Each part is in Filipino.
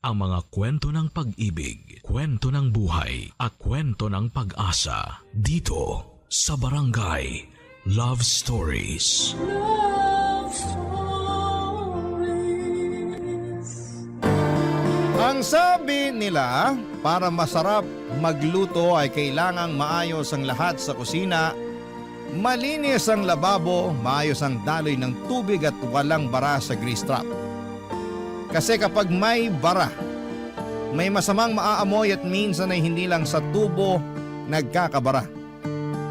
ang mga kwento ng pag-ibig, kwento ng buhay, at kwento ng pag-asa dito sa Barangay Love Stories. Love Stories. Ang sabi nila, para masarap magluto ay kailangang maayos ang lahat sa kusina, malinis ang lababo, maayos ang daloy ng tubig at walang bara sa grease trap. Kasi kapag may bara, may masamang maaamoy at minsan ay hindi lang sa tubo nagkakabara,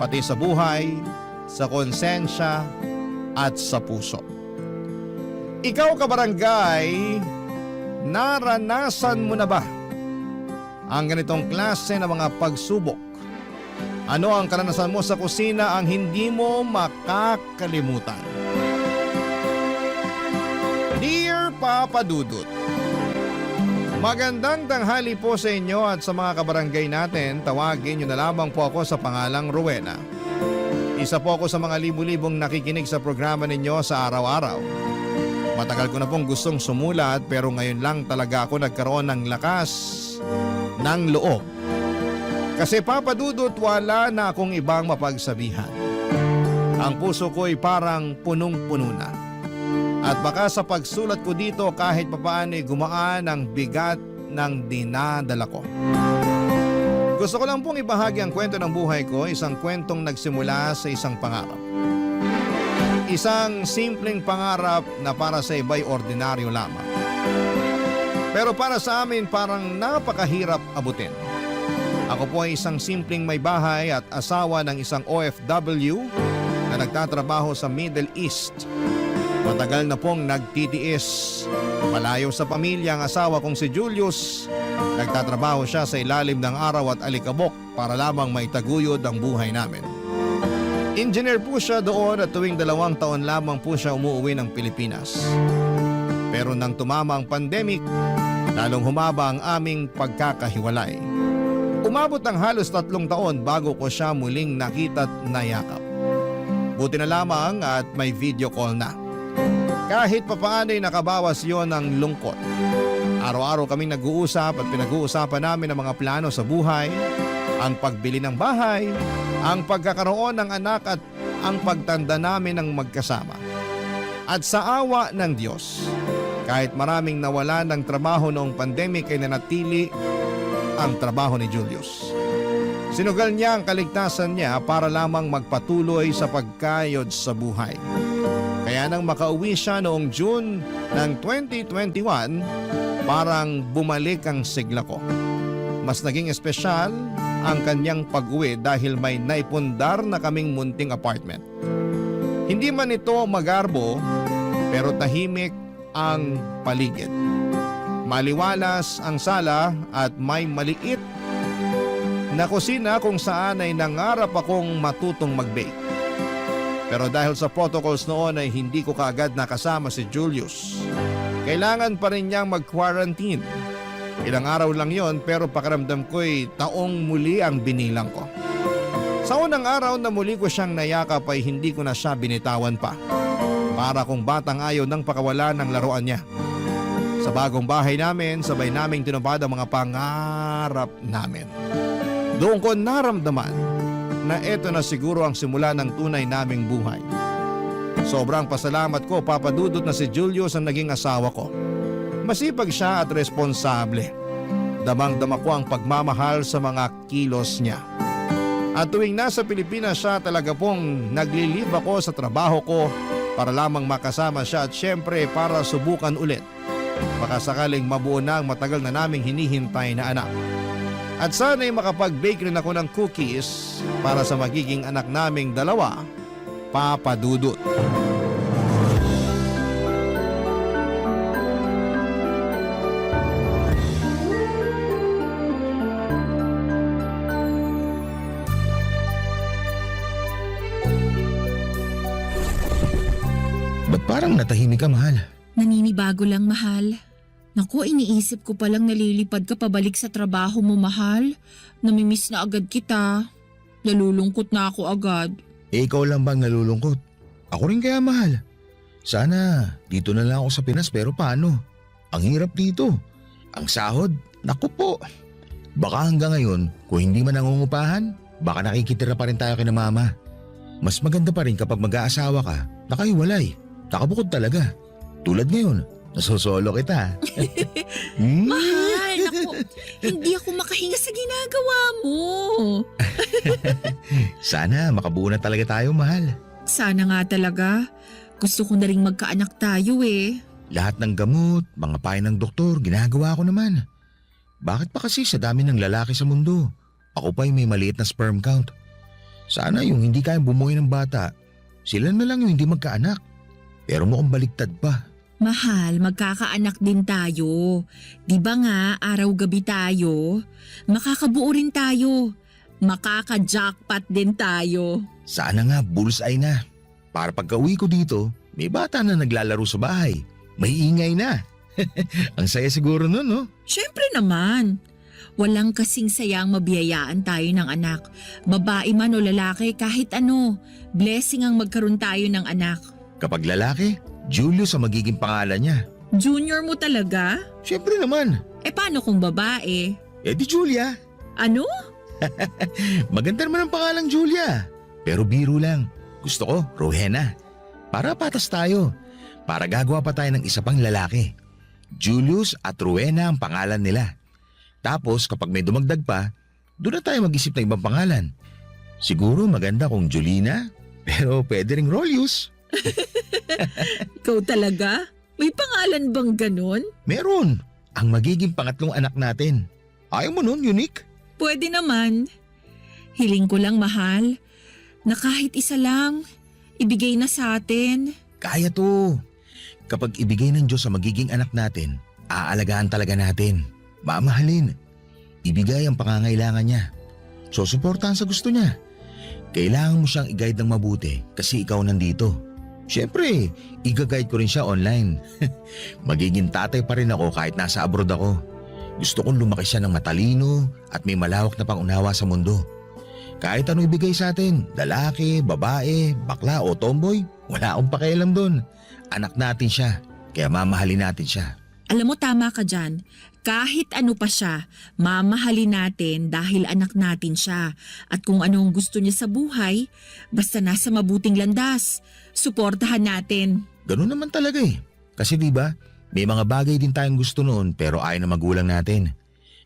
pati sa buhay, sa konsensya at sa puso. Ikaw kabarangay, naranasan mo na ba ang ganitong klase ng mga pagsubok? Ano ang karanasan mo sa kusina ang hindi mo makakalimutan? Dear Papa Dudut, magandang tanghali po sa inyo at sa mga kabarangay natin. Tawagin niyo na lamang po ako sa pangalang Rowena. Isa po ako sa mga libu-libong nakikinig sa programa ninyo sa araw-araw. Matagal ko na pong gustong sumulat pero ngayon lang talaga ako nagkaroon ng lakas ng loob. Kasi Papa Dudut, wala na akong ibang mapagsabihan. Ang puso ko'y parang punong-puno na. At baka sa pagsulat ko dito kahit papaano'y gumaan ang bigat ng dinadala ko. Gusto ko lang pong ibahagi ang kwento ng buhay ko, isang kwentong nagsimula sa isang pangarap. Isang simpleng pangarap na para sa iba'y ordinaryo lamang. Pero para sa amin parang napakahirap abutin. Ako po ay isang simpleng may bahay at asawa ng isang OFW na nagtatrabaho sa Middle East. Matagal na pong nagtitiis. Malayo sa pamilya ang asawa kong si Julius. Nagtatrabaho siya sa ilalim ng araw at alikabok para lamang maitaguyod ang buhay namin. Engineer po siya doon at tuwing 2 taon lamang po siya umuwi ng Pilipinas. Pero nang tumama ang pandemic, lalong humaba ang aming pagkakahiwalay. Umabot ang halos 3 taon bago ko siya muling nakita at nayakap. Buti na lamang at may video call na. Kahit papaano'y nakabawas yon ng lungkot. Araw-araw kaming nag-uusap at pinag-uusapan namin ang mga plano sa buhay, ang pagbili ng bahay, ang pagkakaroon ng anak at ang pagtanda namin ng magkasama. At sa awa ng Diyos, kahit maraming nawala ng trabaho noong pandemic ay nanatili ang trabaho ni Julius. Sinugal niya ang kaligtasan niya para lamang magpatuloy sa pagkayod sa buhay. Kaya nang makauwi siya noong June ng 2021, parang bumalik ang sigla ko. Mas naging espesyal ang kanyang pag-uwi dahil may naipundar na kaming munting apartment. Hindi man ito magarbo, pero tahimik ang paligid. Maliwalas ang sala at may maliit na kusina kung saan ay nangarap akong matutong mag-bake. Pero dahil sa protocols noon ay hindi ko kaagad nakasama si Julius. Kailangan pa rin niyang mag-quarantine. Ilang araw lang yon pero pakiramdam ko'y taong muli ang binilang ko. Sa unang araw na muli ko siyang nayakap ay hindi ko na siya binitawan pa. Para kung batang ayaw ng pakawala ng laruan niya. Sa bagong bahay namin, sabay naming tinupad ang mga pangarap namin. Doon ko naramdaman na eto na siguro ang simula ng tunay naming buhay. Sobrang pasalamat ko, Papa Dudut, na si Julius ang naging asawa ko. Masipag siya at responsable. Damang-dama ko ang pagmamahal sa mga kilos niya. At tuwing nasa Pilipinas siya, talaga pong naglilib ako sa trabaho ko para lamang makasama siya at syempre para subukan ulit. Baka sakaling mabuo na ang matagal na naming hinihintay na anak. At sana'y makapag-bake rin ako ng cookies para sa magiging anak naming dalawa, Papa Dudut. Ba't parang natahimik ka, mahal? Naninibago lang, mahal. Naku, iniisip ko palang nalilipad ka pabalik sa trabaho mo, mahal. Namimiss na agad kita. Nalulungkot na ako agad. Eh, ikaw lang bang nalulungkot? Ako rin kaya, mahal. Sana dito na lang ako sa Pinas pero paano? Ang hirap dito. Ang sahod? Naku po. Baka hanggang ngayon, kung hindi man nangungupahan, baka nakikitira pa rin tayo kina mama. Mas maganda pa rin kapag mag-aasawa ka, nakahiwalay, nakabukod talaga. Tulad ngayon, nasosolo kita. Mahal, naku, hindi ako makahinga sa ginagawa mo. Sana makabuo na talaga tayo, mahal. Sana nga talaga. Gusto ko na rin magkaanak tayo eh. Lahat ng gamot, mga payo ng doktor, ginagawa ko naman. Bakit pa kasi sa dami ng lalaki sa mundo? Ako pa'y may maliit na sperm count. Sana yung hindi kayang bumuhay ng bata, sila na lang yung hindi magkaanak. Pero mukhang baliktad pa. Mahal, magkakaanak din tayo. Di ba nga, araw-gabi tayo? Makakabuo rin tayo. Makaka-jackpot din tayo. Sana nga bullseye na. Para pagka-uwi ko dito, may bata na naglalaro sa bahay. May ingay na. Ang saya siguro nun, no? Siyempre naman. Walang kasing sayang mabiyayaan tayo ng anak. Babae man o lalaki, kahit ano. Blessing ang magkaroon tayo ng anak. Kapag lalaki, Julius ang magiging pangalan niya. Junior mo talaga? Siyempre naman. Paano kung babae? Di Julia. Ano? Maganda naman ang pangalang Julia. Pero biro lang. Gusto ko, Rowena. Para patas tayo. Para gagawa pa tayo ng isa pang lalaki. Julius at Rowena ang pangalan nila. Tapos kapag may dumagdag pa, doon na tayo mag-isip ng ibang pangalan. Siguro maganda kung Julina, pero pwede ring Rolius. Ikaw talaga? May pangalan bang ganun? Meron. Ang magiging pangatlong anak natin. Ayaw mo nun, Unique? Pwede naman. Hiling ko lang, mahal, na kahit isa lang, ibigay na sa atin. Kaya to. Kapag ibigay ng Diyos sa magiging anak natin, aalagaan talaga natin. Mamahalin. Ibigay ang pangangailangan niya. Susuportahan sa gusto niya. Kailangan mo siyang i-guide ng mabuti kasi ikaw nandito. Siyempre, i-guide ko rin siya online. Magiging tatay pa rin ako kahit nasa abroad ako. Gusto kong lumaki siya ng matalino at may malawak na pangunawa sa mundo. Kahit ano ibigay sa atin, lalaki, babae, bakla o tomboy, wala akong pakialam doon. Anak natin siya, kaya mamahalin natin siya. Alam mo, tama ka dyan. Kahit ano pa siya, mamahalin natin dahil anak natin siya. At kung ano ang gusto niya sa buhay, basta nasa mabuting landas, suportahan natin. Ganun naman talaga eh. Kasi diba, may mga bagay din tayong gusto noon pero ayaw na magulang natin.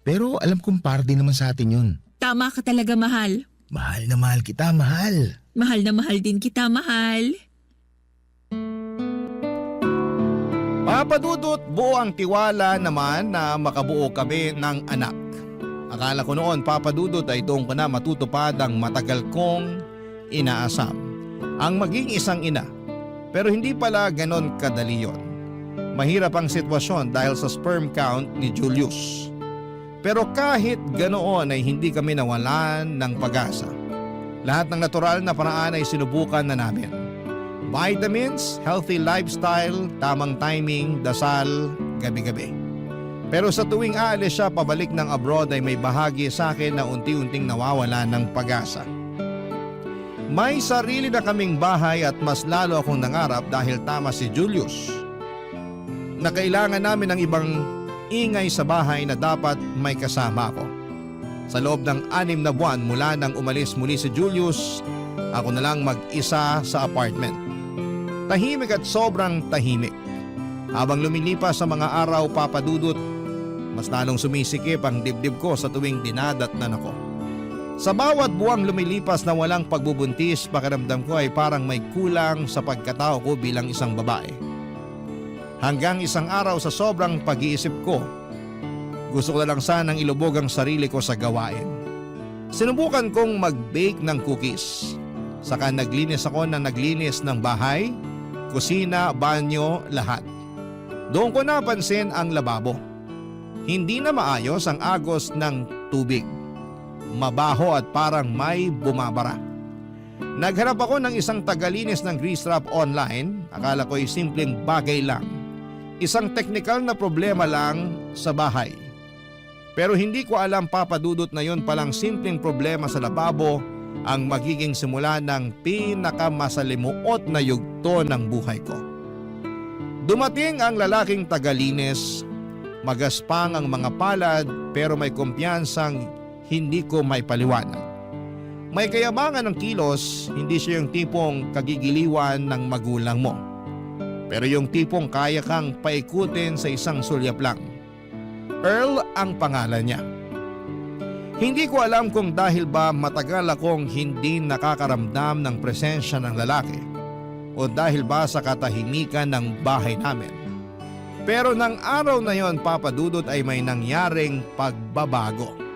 Pero alam kong parte naman sa atin yun. Tama ka talaga, mahal. Mahal na mahal kita, mahal. Mahal na mahal din kita, mahal. Papadudot, buo ang tiwala naman na makabuo kami ng anak. Akala ko noon, Papadudot, ay doon ko na matutupad ang matagal kong inaasam. Ang maging isang ina. Pero hindi pala ganon kadali yon. Mahirap ang sitwasyon dahil sa sperm count ni Julius. Pero kahit ganoon ay hindi kami nawalan ng pag-asa. Lahat ng natural na paraan ay sinubukan na namin. Vitamins, healthy lifestyle, tamang timing, dasal, gabi-gabi. Pero sa tuwing aalis siya pabalik ng abroad ay may bahagi sa akin na unti-unting nawawala ng pag-asa. May sarili na kaming bahay at mas lalo akong nangarap dahil tama si Julius na kailangan namin ng ibang ingay sa bahay na dapat may kasama ako. Sa loob ng 6 na buwan mula nang umalis muli si Julius, ako na lang mag-isa sa apartment. Tahimik at sobrang tahimik. Habang lumilipas sa mga araw, Papadudot, mas lalong sumisikip ang dibdib ko sa tuwing dinadatnan ako. Sa bawat buwang lumilipas na walang pagbubuntis, pakiramdam ko ay parang may kulang sa pagkatao ko bilang isang babae. Hanggang isang araw sa sobrang pag-iisip ko, gusto ko na lang sanang ilubog ang sarili ko sa gawain. Sinubukan kong mag-bake ng cookies. Saka naglinis ako ng bahay, kusina, banyo, lahat. Doon ko napansin ang lababo. Hindi na maayos ang agos ng tubig. Mabaho at parang may bumabara. Naghanap ako ng isang tagalinis ng grease trap online. Akala ko'y simpleng bagay lang. Isang teknikal na problema lang sa bahay. Pero hindi ko alam, Papadudot, na yun palang simpleng problema sa lababo ang magiging simula ng pinakamasalimuot na yugto ng buhay ko. Dumating ang lalaking tagalinis. Magaspang ang mga palad pero may kumpiyansang hindi ko maipaliwanag. May kayabangan ng kilos, hindi siya yung tipong kagigiliwan ng magulang mo. Pero yung tipong kaya kang paikutin sa isang sulyap lang. Earl ang pangalan niya. Hindi ko alam kung dahil ba matagal akong hindi nakakaramdam ng presensya ng lalaki o dahil ba sa katahimikan ng bahay namin. Pero nang araw na yon, Papa Dudut, ay may nangyaring pagbabago.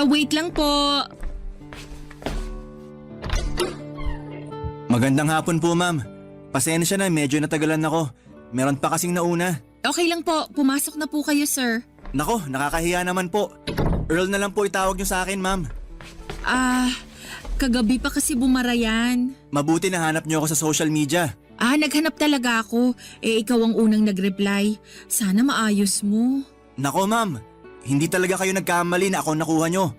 Wait lang po. Magandang hapon po, ma'am. Pasensya na, medyo natagalan ako. Meron pa kasing nauna. Okay lang po, pumasok na po kayo, sir. Nako, nakakahiya naman po. Earl na lang po itawag niyo sa akin, ma'am. Kagabi pa kasi bumara yan. Mabuti nahanap niyo ako sa social media. Naghanap talaga ako. Ikaw ang unang nag-reply. Sana maayos mo. Nako, ma'am. Hindi talaga kayo nagkamali na ako nakuha niyo.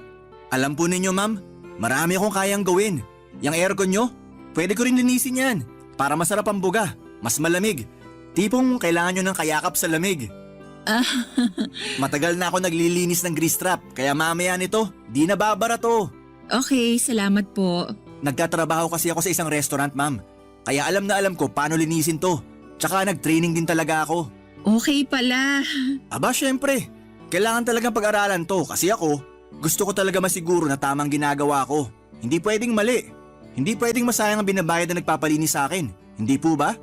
Alam po ninyo, ma'am, marami akong kayang gawin. Yang aircon niyo, pwede ko rin linisin yan. Para masarap ang buga, mas malamig. Tipong kailangan niyo ng kayakap sa lamig. Matagal na ako naglilinis ng grease trap, kaya mamaya nito, di nababara to. Okay, salamat po. Nagtatrabaho kasi ako sa isang restaurant, ma'am. Kaya alam na alam ko paano linisin to. Tsaka nag-training din talaga ako. Okay pala. Aba, syempre. Kailangan talagang pag-aralan to kasi ako, gusto ko talaga masiguro na tamang ginagawa ko. Hindi pwedeng mali. Hindi pwedeng masayang ang binabayad na nagpapalinis sa akin. Hindi po ba?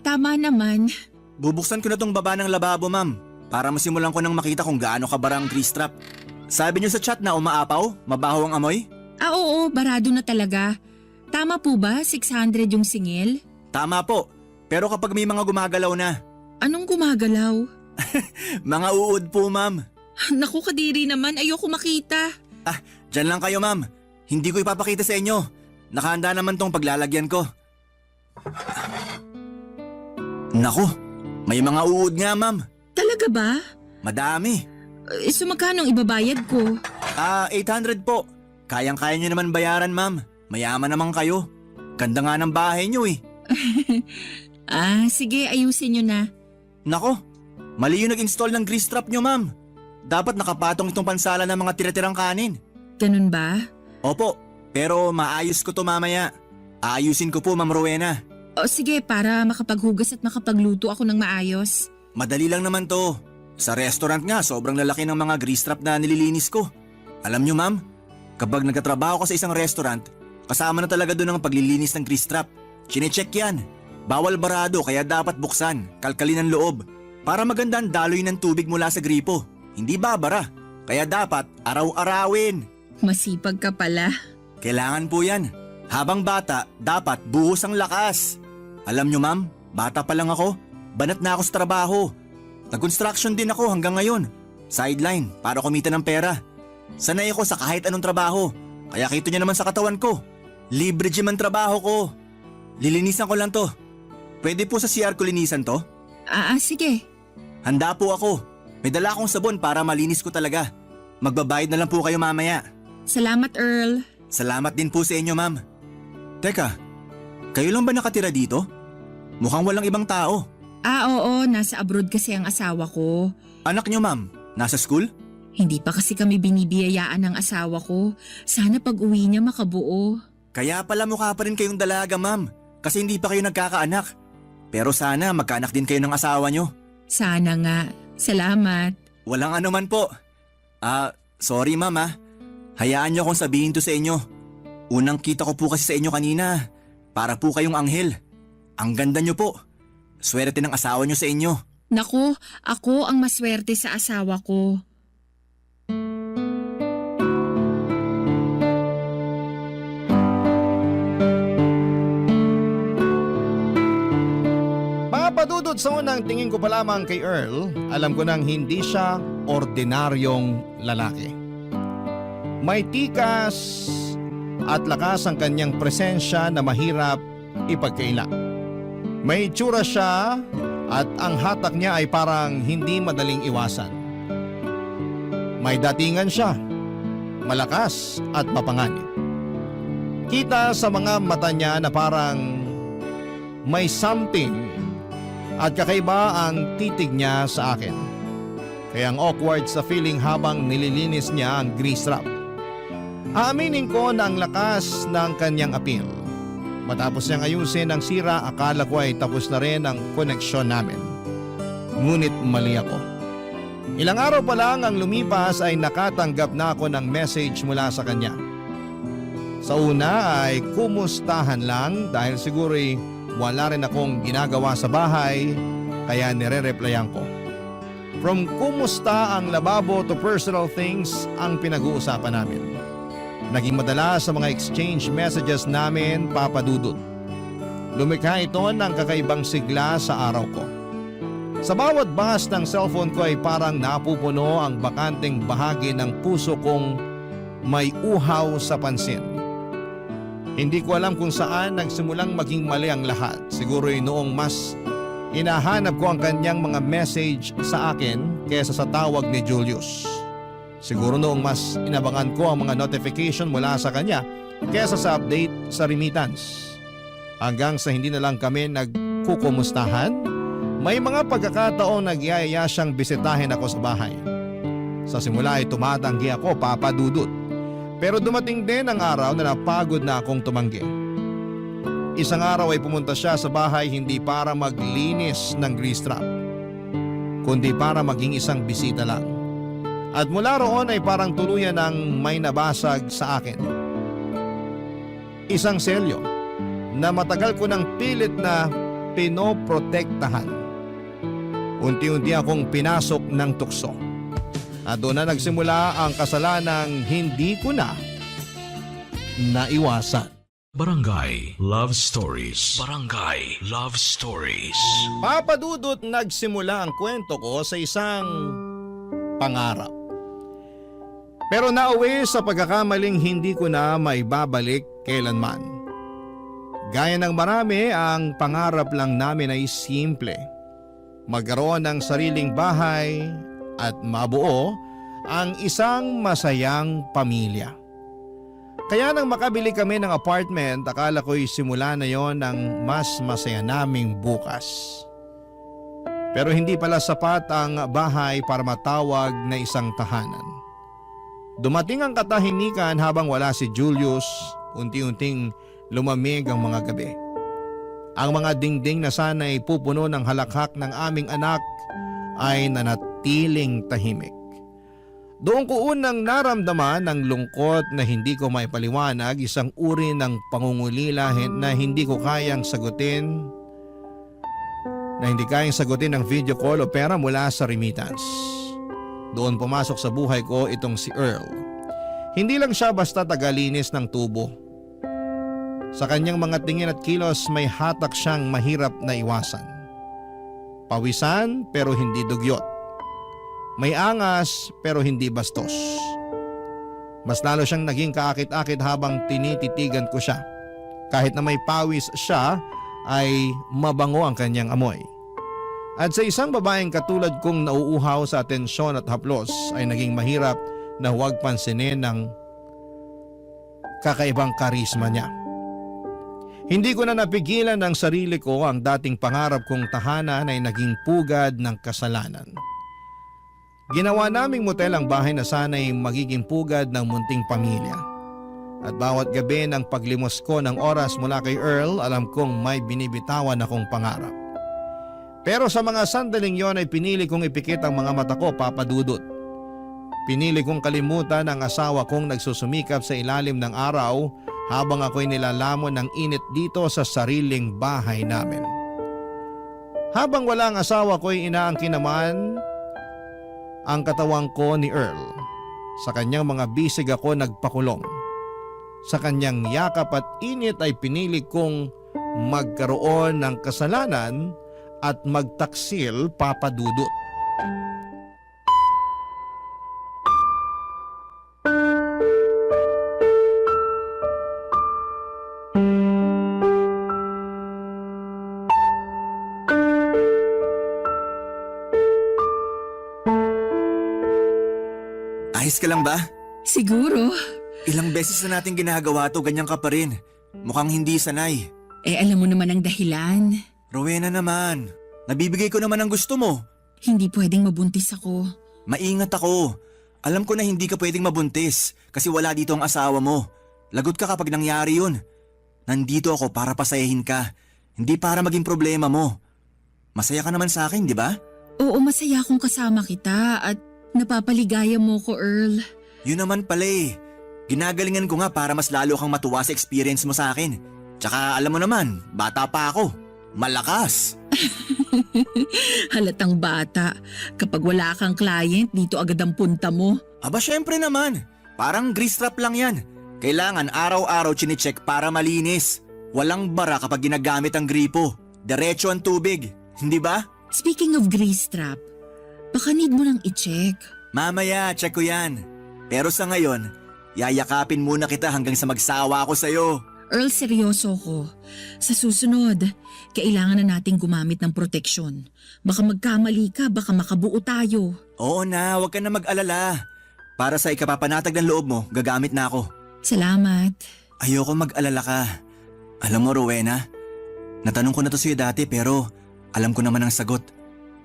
Tama naman. Bubuksan ko na tong baba ng lababo, ma'am. Para masimulan ko nang makita kung gaano kabara ang grease trap. Sabi niyo sa chat na umaapaw, mabaho ang amoy? Oo, barado na talaga. Tama po ba 600 yung singil? Tama po. Pero kapag may mga gumagalaw na. Anong gumagalaw? Mga uod po, ma'am. Naku, kadiri naman, ayoko makita. Dyan lang kayo, ma'am. Hindi ko ipapakita sa inyo. Nakahanda naman tong paglalagyan ko. Naku, may mga uod nga, ma'am. Talaga ba? Madami. So magkano ang ibabayad ko? 800 po. Kayang-kaya nyo naman bayaran, ma'am. Mayaman naman kayo. Ganda nga ng bahay nyo eh. Sige, ayusin nyo na. Nako, mali yung nag-install ng grease trap nyo, ma'am. Dapat nakapatong itong pansala ng mga tira-tirang kanin. Ganun ba? Opo, pero maayos ko to mamaya. Aayusin ko po, Ma'am Rowena. O sige, para makapaghugas at makapagluto ako ng maayos. Madali lang naman to. Sa restaurant nga, sobrang lalaki ng mga grease trap na nililinis ko. Alam nyo, ma'am, kapag nagtatrabaho ka sa isang restaurant, kasama na talaga doon ang paglilinis ng grease trap. Chinecheck yan. Bawal barado kaya dapat buksan, kalkalin ang loob. Para maganda ang daloy ng tubig mula sa gripo. Hindi babara. Kaya dapat araw-arawin. Masipag ka pala. Kailangan po yan. Habang bata, dapat buhos ang lakas. Alam nyo, ma'am, bata pa lang ako. Banat na ako sa trabaho. Nag-construction din ako hanggang ngayon. Sideline para kumita ng pera. Sanay ako sa kahit anong trabaho. Kaya kita nyo naman sa katawan ko. Libre gym ang trabaho ko. Lilinisan ko lang to. Pwede po sa CR ko linisan to? Sige. Handa po ako. May dala akong sabon para malinis ko talaga. Magbabayad na lang po kayo mamaya. Salamat, Earl. Salamat din po sa inyo, ma'am. Teka, kayo lang ba nakatira dito? Mukhang walang ibang tao. Oo, nasa abroad kasi ang asawa ko. Anak niyo, ma'am, nasa school? Hindi pa kasi kami binibiyayaan ng asawa ko. Sana pag uwi niya makabuo. Kaya pala mukha pa rin kayong dalaga, ma'am. Kasi hindi pa kayo nagkakaanak. Pero sana magkaanak din kayo ng asawa niyo. Sana nga. Salamat. Walang anuman po. Sorry, ma'am, ah. Hayaan niyo akong sabihin to sa inyo. Unang kita ko po kasi sa inyo kanina. Para po kayong anghel. Ang ganda niyo po. Swerte ng asawa niyo sa inyo. Naku, ako ang maswerte sa asawa ko. Papadudod sa unang tingin ko pa lamang kay Earl, alam ko nang hindi siya ordinaryong lalaki. May tikas at lakas ang kanyang presensya na mahirap ipagkaila. May itsura siya at ang hatak niya ay parang hindi madaling iwasan. May datingan siya, malakas at mapanganib. Kita sa mga mata niya na parang may something at kakaiba ang titig niya sa akin. Kaya ang awkward sa feeling habang nililinis niya ang grease trap. Aaminin ko na ang lakas ng kanyang appeal. Matapos niyang ayusin ang sira, akala ko ay tapos na rin ang koneksyon namin. Ngunit mali ako. Ilang araw pa lang ang lumipas ay nakatanggap na ako ng message mula sa kanya. Sa una ay kumustahan lang dahil siguro'y wala rin akong ginagawa sa bahay kaya nire-replyan ko. From kumusta ang lababo to personal things ang pinag-uusapan namin. Naging madalas sa mga exchange messages namin, Papa Dudut. Lumikha ito ng kakaibang sigla sa araw ko. Sa bawat bahas ng cellphone ko ay parang napupuno ang bakanteng bahagi ng puso kong may uhaw sa pansin. Hindi ko alam kung saan nagsimulang maging mali ang lahat. Siguro'y noong mas inahanap ko ang kanyang mga message sa akin kaysa sa tawag ni Julius. Siguro noong mas inabangan ko ang mga notification mula sa kanya kaysa sa update sa remittance. Hanggang sa hindi na lang kami nagkukumustahan, may mga pagkakataong nagyayaya siyang bisitahin ako sa bahay. Sa simula ay tumatanggi ako, Papa Dudut. Pero dumating din ang araw na napagod na akong tumanggi. Isang araw ay pumunta siya sa bahay hindi para maglinis ng grease trap, kundi para maging isang bisita lang. At mula roon ay parang tuluyan ng may nabasag sa akin. Isang selyo na matagal ko ng pilit na pinoprotektahan. Unti-unti akong pinasok ng tukso. At doon na nagsimula ang kasalanang hindi ko na naiwasan. Barangay Love Stories. Barangay Love Stories. Papa Dudut, nagsimula ang kwento ko sa isang pangarap. Pero nauwi sa pagkakamaling hindi ko na maibabalik kailanman. Gaya ng marami, ang pangarap lang namin ay simple. Magkaroon ng sariling bahay at mabuo ang isang masayang pamilya. Kaya nang makabili kami ng apartment, akala ko'y simula na yon ng mas masaya naming bukas. Pero hindi pala sapat ang bahay para matawag na isang tahanan. Dumating ang katahimikan habang wala si Julius, unti-unting lumamig ang mga gabi. Ang mga dingding na sana'y pupuno ng halakhak ng aming anak ay nanatiling tahimik. Doon ko unang naramdaman ng lungkot na hindi ko maipaliwanag, isang uri ng pangungulila na hindi kayang sagutin ng video call o pera mula sa remittance. Doon pumasok sa buhay ko itong si Earl. Hindi lang siya basta tagalinis ng tubo. Sa kanyang mga tingin at kilos may hatak siyang mahirap na iwasan. Pawisan pero hindi dugyot. May angas pero hindi bastos. Mas lalo siyang naging kaakit-akit habang tinititigan ko siya. Kahit na may pawis siya ay mabango ang kanyang amoy. At sa isang babaeng katulad kong nauuhaw sa atensyon at haplos ay naging mahirap na huwag pansinin ng kakaibang karisma niya. Hindi ko na napigilan ng sarili ko, ang dating pangarap kong tahanan ay naging pugad ng kasalanan. Ginawa naming motel ang bahay na sana'y magiging pugad ng munting pamilya. At bawat gabi ng paglimos ko ng oras mula kay Earl, alam kong may binibitawan akong pangarap. Pero sa mga sandaling yon ay pinili kong ipikit ang mga mata ko, Papa Dudut. Pinili kong kalimutan ang asawa kong nagsusumikap sa ilalim ng araw habang ako'y nilalamon ng init dito sa sariling bahay namin. Habang wala ang asawa ko'y inaangkin naman ang katawang ko ni Earl. Sa kanyang mga bisig ako nagpakulong. Sa kanyang yakap at init ay pinili kong magkaroon ng kasalanan at magtaksil, Papa Dudut. Ayos ka lang ba? Siguro. Ilang beses na natin ginagawa to, ganyan ka pa rin. Mukhang hindi sanay. Alam mo naman ang dahilan. Rowena naman, nabibigay ko naman ang gusto mo. Hindi pwedeng mabuntis ako. Maingat ako. Alam ko na hindi ka pwedeng mabuntis kasi wala dito ang asawa mo. Lagot ka kapag nangyari yun. Nandito ako para pasayahin ka, hindi para maging problema mo. Masaya ka naman sa akin, di ba? Oo, masaya akong kasama kita at napapaligaya mo ko, Earl. Yun naman pala eh. Ginagalingan ko nga para mas lalo kang matuwa sa experience mo sa akin. Tsaka alam mo naman, bata pa ako. Malakas. Halatang bata. Kapag wala kang client, dito agad ang punta mo. Aba syempre naman, parang grease trap lang yan. Kailangan araw-araw chinecheck para malinis. Walang bara kapag ginagamit ang gripo. Diretso ang tubig, hindi ba? Speaking of grease trap, baka need mo nang i-check. Mamaya, check ko yan. Pero sa ngayon, yayakapin muna kita hanggang sa magsawa ako sa'yo. Earl, seryoso ko. Sa susunod, kailangan na nating gumamit ng proteksyon. Baka magkamali ka, baka makabuo tayo. Oo na, huwag ka na mag-alala. Para sa ikapapanatag ng loob mo, gagamit na ako. Salamat. Ayoko mag-alala ka. Alam mo, Rowena, natanong ko na to sa'yo dati pero alam ko naman ang sagot.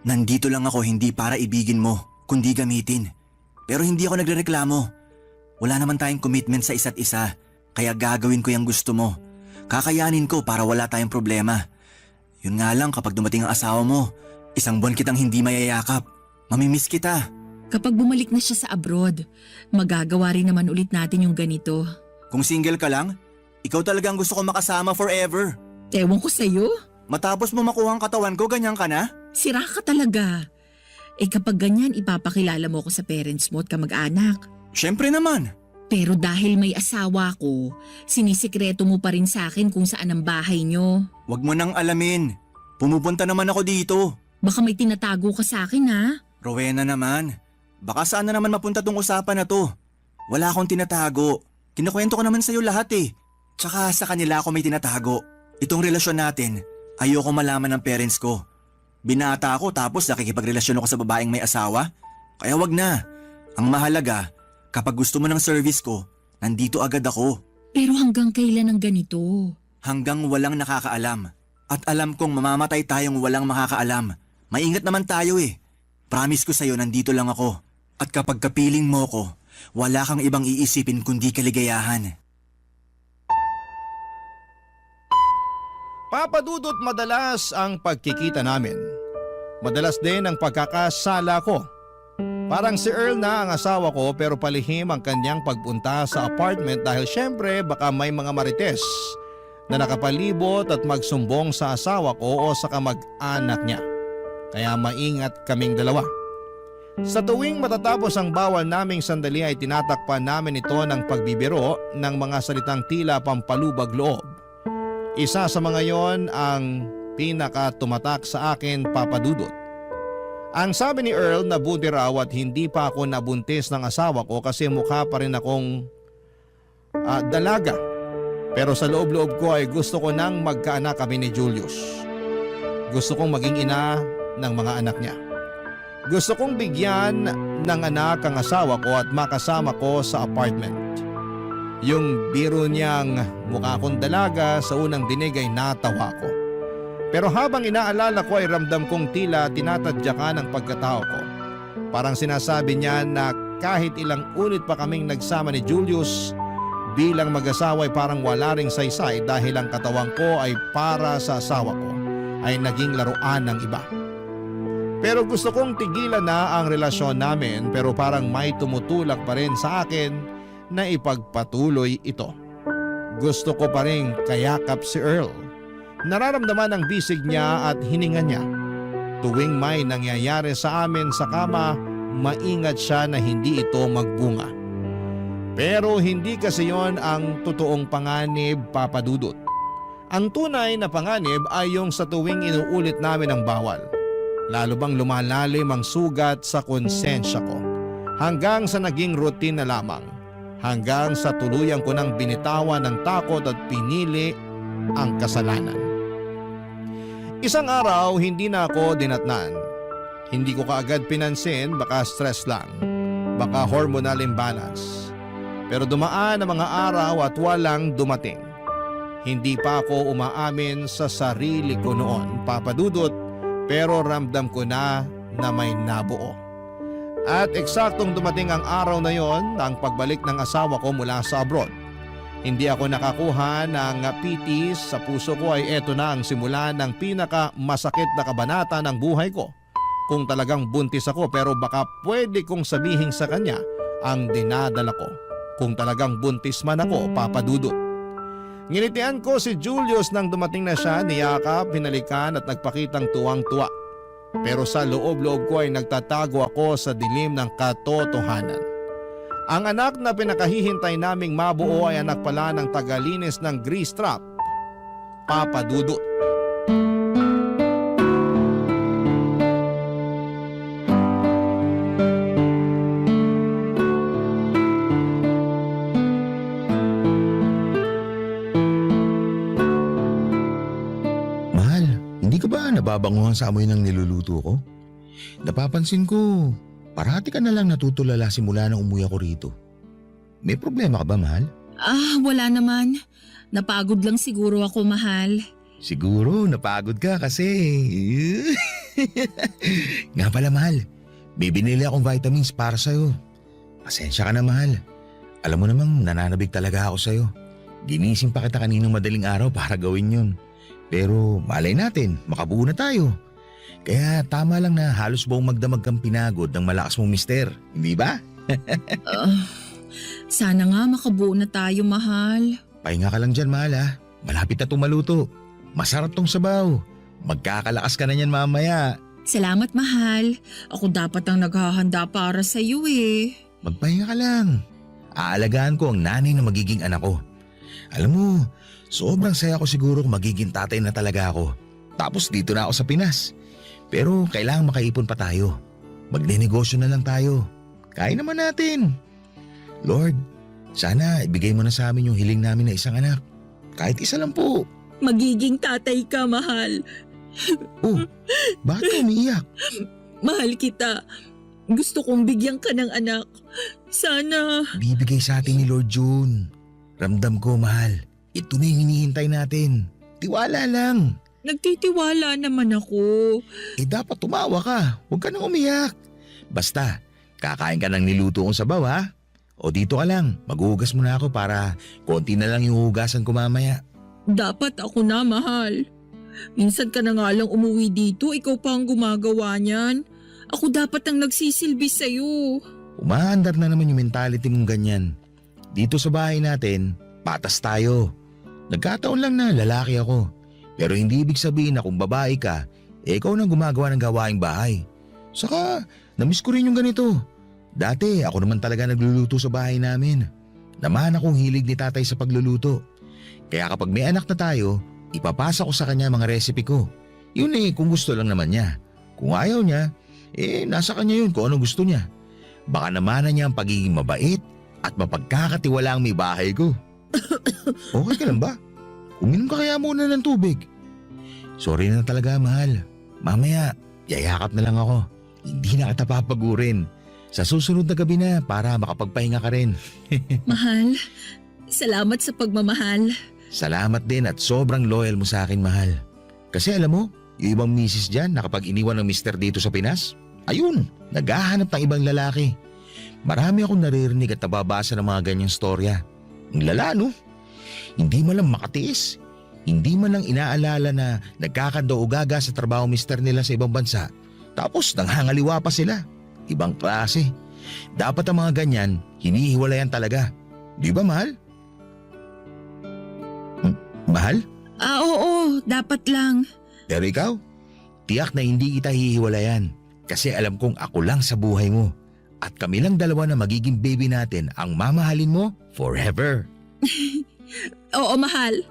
Nandito lang ako hindi para ibigin mo, kundi gamitin. Pero hindi ako nagrereklamo. Wala naman tayong commitment sa isa't isa, kaya gagawin ko yung gusto mo. Kakayanin ko para wala tayong problema. Yun nga lang kapag dumating ang asawa mo, 1 buwan kitang hindi mayayakap. Mamimiss kita. Kapag bumalik na siya sa abroad, magagawa rin naman ulit natin yung ganito. Kung single ka lang, ikaw talaga ang gusto ko makasama forever. Ewan ko sa'yo, Matapos mo makuha ang katawan ko, ganyan ka na? sira ka talaga. Kapag ganyan, ipapakilala mo ko sa parents mo at kamag-anak. Siyempre naman. Pero dahil may asawa ko, sinisikreto mo pa rin sa akin kung saan ang bahay nyo. Huwag mo nang alamin. Pumupunta naman ako dito. Baka may tinatago ka sa akin, ha? Rowena naman. Baka saan na naman mapunta tong usapan na to. Wala akong tinatago. Kinukwento ko naman sa'yo lahat eh. Tsaka sa kanila ako may tinatago. Itong relasyon natin, ayoko malaman ng parents ko. Binata ako tapos nakikipagrelasyon ako sa babaeng may asawa. Kaya wag na. Ang mahalaga, kapag gusto mo ng service ko, nandito agad ako. Pero hanggang kailan ang ganito? Hanggang walang nakakaalam. At alam kong mamamatay tayong walang makakaalam. Maingat naman tayo eh. Promise ko sa'yo nandito lang ako. At kapag kapiling mo ko, wala kang ibang iisipin kundi kaligayahan. Papadudot madalas ang pagkikita namin. Madalas din ang pagkakasala ko. Parang si Earl na ang asawa ko pero palihim ang kanyang pagpunta sa apartment dahil syempre baka may mga marites na nakapalibot at magsumbong sa asawa ko o sa kamag-anak niya. Kaya maingat kaming dalawa. Sa tuwing matatapos ang bawal naming sandali ay tinatakpan namin ito ng pagbibiro ng mga salitang tila pampalubag loob. Isa sa mga yon ang pinaka-tumatak sa akin, Papadudot. Ang sabi ni Earl na buti raw at hindi pa ako nabuntis ng asawa ko kasi mukha pa rin akong dalaga. Pero sa loob-loob ko ay gusto ko nang magkaanak kami ni Julius. Gusto kong maging ina ng mga anak niya. Gusto kong bigyan ng anak ang asawa ko at makasama ko sa apartment. Yung biro niyang mukha akong dalaga sa unang dinig ay natawa ko. Pero habang inaalala ko ay ramdam kong tila tinatadyakan ang pagkatao ko. Parang sinasabi niya na kahit ilang ulit pa kaming nagsama ni Julius, bilang mag-asawa ay parang wala ring saysay dahil ang katawan ko ay para sa asawa ko ay naging laruan ng iba. Pero gusto kong tigilan na ang relasyon namin pero parang may tumutulak pa rin sa akin na ipagpatuloy ito. Gusto ko pa rin kayakap si Earl. Nararamdaman ang bisig niya at hininga niya. Tuwing may nangyayari sa amin sa kama, maingat siya na hindi ito magbunga. Pero hindi kasi yon ang totoong panganib, Papadudot. Ang tunay na panganib ay yung sa tuwing inuulit namin ang bawal. Lalo bang lumalalim ang sugat sa konsensya ko. Hanggang sa naging routine na lamang. Hanggang sa tuluyan ko nang binitawan ng takot at pinili ang kasalanan. Isang araw hindi na ako dinatnan. Hindi ko kaagad pinansin, baka stress lang. Baka hormonal imbalance. Pero dumaan ang mga araw at walang dumating. Hindi pa ako umaamin sa sarili ko noon, Papa Dudut, pero ramdam ko na may nabuo. At eksaktong dumating ang araw na yon, ang pagbalik ng asawa ko mula sa abroad. Hindi ako nakakuha ng pitis, sa puso ko ay eto na ang simula ng pinakamasakit na kabanata ng buhay ko. Kung talagang buntis ako, pero baka pwede kong sabihin sa kanya ang dinadala ko. Kung talagang buntis man ako, Papa Dudut. Nginitian ko si Julius nang dumating na siya, niyakap, hinalikan at nagpakitang tuwang-tuwa. Pero sa loob-loob ko ay nagtatago ako sa dilim ng katotohanan. Ang anak na pinakahihintay naming mabuo ay anak pala ng tagalinis ng grease trap, Papa Dudut. Mahal, hindi ka ba nababanguhan sa amoy ng niluluto ko? Napapansin ko, parati ka na lang natutulala simula nang umuwi ako rito. May problema ka ba, mahal? Wala naman. Napagod lang siguro ako, mahal. Siguro napagod ka kasi. Nga pala, mahal, may binili akong vitamins para sa'yo. Pasensya ka na, mahal. Alam mo namang nananabig talaga ako sa'yo. Ginising pa kita kaninang madaling araw para gawin yun. Pero malay natin, makabuo na tayo. Kaya tama lang na halos buong magdamag kang pinagod ng malakas mong mister, hindi ba? Sana nga makabuo na tayo, mahal. Pahinga ka lang dyan, mahal ha. Malapit na tumaluto. Masarap tong sabaw. Magkakalakas ka na yan mamaya. Salamat, mahal. Ako dapat ang naghahanda para sa iyo eh. Magpahinga ka lang. Aalagaan ko ang nanay na magiging anak ko. Alam mo, sobrang saya ko siguro kung magiging tatay na talaga ako. Tapos dito na ako sa Pinas. Pero kailangan makaipon pa tayo. Magnenegosyo na lang tayo. Kaya naman natin. Lord, sana ibigay mo na sa amin yung hiling namin na isang anak. Kahit isa lang po. Magiging tatay ka, mahal. Oh, bakit ka umiiyak? Mahal kita. Gusto kong bigyan ka ng anak. Sana. Bibigay sa atin ni Lord June. Ramdam ko, mahal. Ito na yung hinihintay natin. Tiwala lang. Nagtitiwala naman ako. Dapat tumawa ka. Huwag ka nang umiyak. Basta, kakain ka ng niluto kong sabaw ha? O dito ka lang, maghuhugas muna ako para konti na lang yung hugasan ko mamaya. Dapat ako na, mahal. Minsan ka na nga lang umuwi dito, ikaw pa ang gumagawa niyan. Ako dapat ang nagsisilbi sa'yo. Umaandar na naman yung mentality mong ganyan. Dito sa bahay natin, patas tayo. Nagkataon lang na lalaki ako. Pero hindi ibig sabihin na kung babae ka, ikaw nang gumagawa ng gawaing bahay. Saka, namiss ko rin yung ganito. Dati ako naman talaga nagluluto sa bahay namin. Naman akong hilig ni tatay sa pagluluto. Kaya kapag may anak na tayo, ipapasa ko sa kanya mga recipe ko. Yun kung gusto lang naman niya. Kung ayaw niya, nasa kanya yun kung anong gusto niya. Baka naman niya ang pagiging mabait at mapagkakatiwala ang may bahay ko. Okay ka lang ba? Uminom ka kaya muna ng tubig. Sorry na talaga, mahal. Mamaya, yayakap na lang ako. Hindi na kita papagurin. Sa susunod na gabi na para makapagpahinga ka rin. Mahal, salamat sa pagmamahal. Salamat din at sobrang loyal mo sa akin, mahal. Kasi alam mo, yung ibang misis dyan na kapag iniwan ng mister dito sa Pinas, ayun, naghahanap ng ibang lalaki. Marami akong naririnig at nababasa ng mga ganyang storya. Ang lala, no? Hindi man lang makatiis. Hindi man lang inaalala na nagkakadaogaga sa trabaho mister nila sa ibang bansa. Tapos nanghangaliwa pa sila. Ibang klase. Dapat ang mga ganyan, hinihiwalayan talaga. Di ba, mahal? Mahal? Oo, dapat lang. Pero ikaw, tiyak na hindi kita hihiwalayan. Kasi alam kong ako lang sa buhay mo. At kami lang dalawa na magiging baby natin ang mamahalin mo forever. Oo, mahal.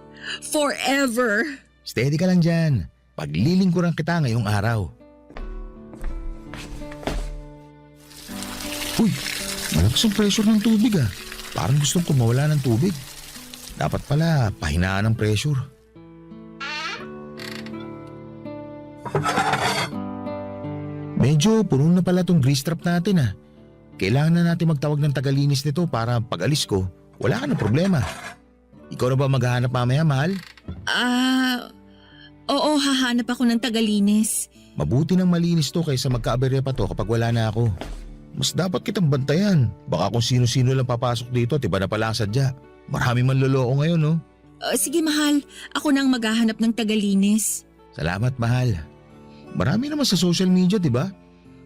Forever. Steady ka lang dyan. Paglilingkuran kita ngayong araw. Uy, malakas ang pressure ng tubig ah. Parang gustong kumawala ng tubig. Dapat pala pahinaan ng pressure. Medyo puno na pala tong grease trap natin ah. Kailangan na natin magtawag ng tagalinis nito para pag alis ko, wala ka ng problema. Ikaw na ba maghahanap mamaya, mahal? Oo, hahanap ako ng tagalinis. Mabuti nang malinis to kaysa magkaaberya pa to kapag wala na ako. Mas dapat kitang bantayan. Baka kung sino-sino lang papasok dito at iba na pala ang sadya. Maraming manloloko ngayon, no? Sige mahal, ako nang maghahanap ng tagalinis. Salamat, mahal. Marami naman sa social media, di ba?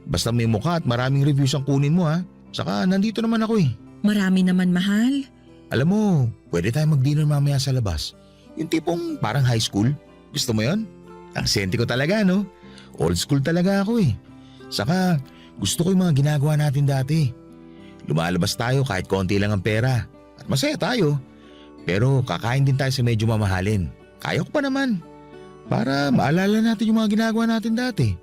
Basta may mukha at maraming reviews ang kunin mo, ha? Saka nandito naman ako eh. Marami naman mahal. Alam mo, pwede tayo mag-dinner mamaya sa labas. Yung tipong parang high school. Gusto mo yon? Ang senti ko talaga, no? Old school talaga ako eh. Saka gusto ko yung mga ginagawa natin dati. Lumalabas tayo kahit konti lang ang pera. At masaya tayo. Pero kakain din tayo sa medyo mamahalin. Kaya ko pa naman. Para maalala natin yung mga ginagawa natin dati.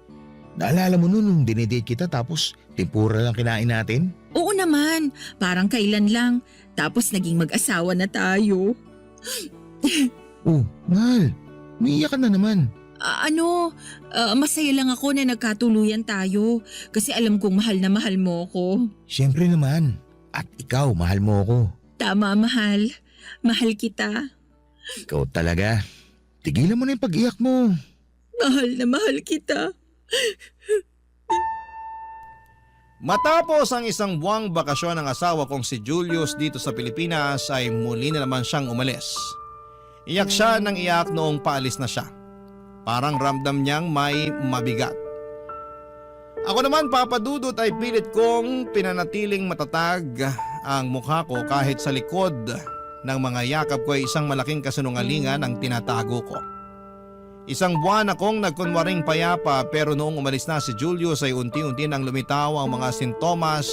Naalala mo nun nung dinedate kita tapos tempura lang kinain natin? Oo naman, parang kailan lang. Tapos naging mag-asawa na tayo. Oh, mahal. Umiiyak ka na naman. Masaya lang ako na nagkatuluyan tayo. Kasi alam kong mahal na mahal mo ko. Siyempre naman. At ikaw, mahal mo ako. Tama mahal, mahal kita. Ikaw talaga. Tigilan mo na yung pag-iyak mo. Mahal na mahal kita. Matapos ang isang buwang bakasyon ng asawa kong si Julius dito sa Pilipinas ay muli na naman siyang umalis. Iyak siya ng iyak noong paalis na siya. Parang ramdam niyang may mabigat. Ako naman, Papa Dudut, ay pilit kong pinanatiling matatag ang mukha ko kahit sa likod ng mga yakap ko ay isang malaking kasinungalingan ang tinatago ko. Isang buwan akong nagkunwaring payapa pero noong umalis na si Julius ay unti-unti nang lumitaw ang mga sintomas.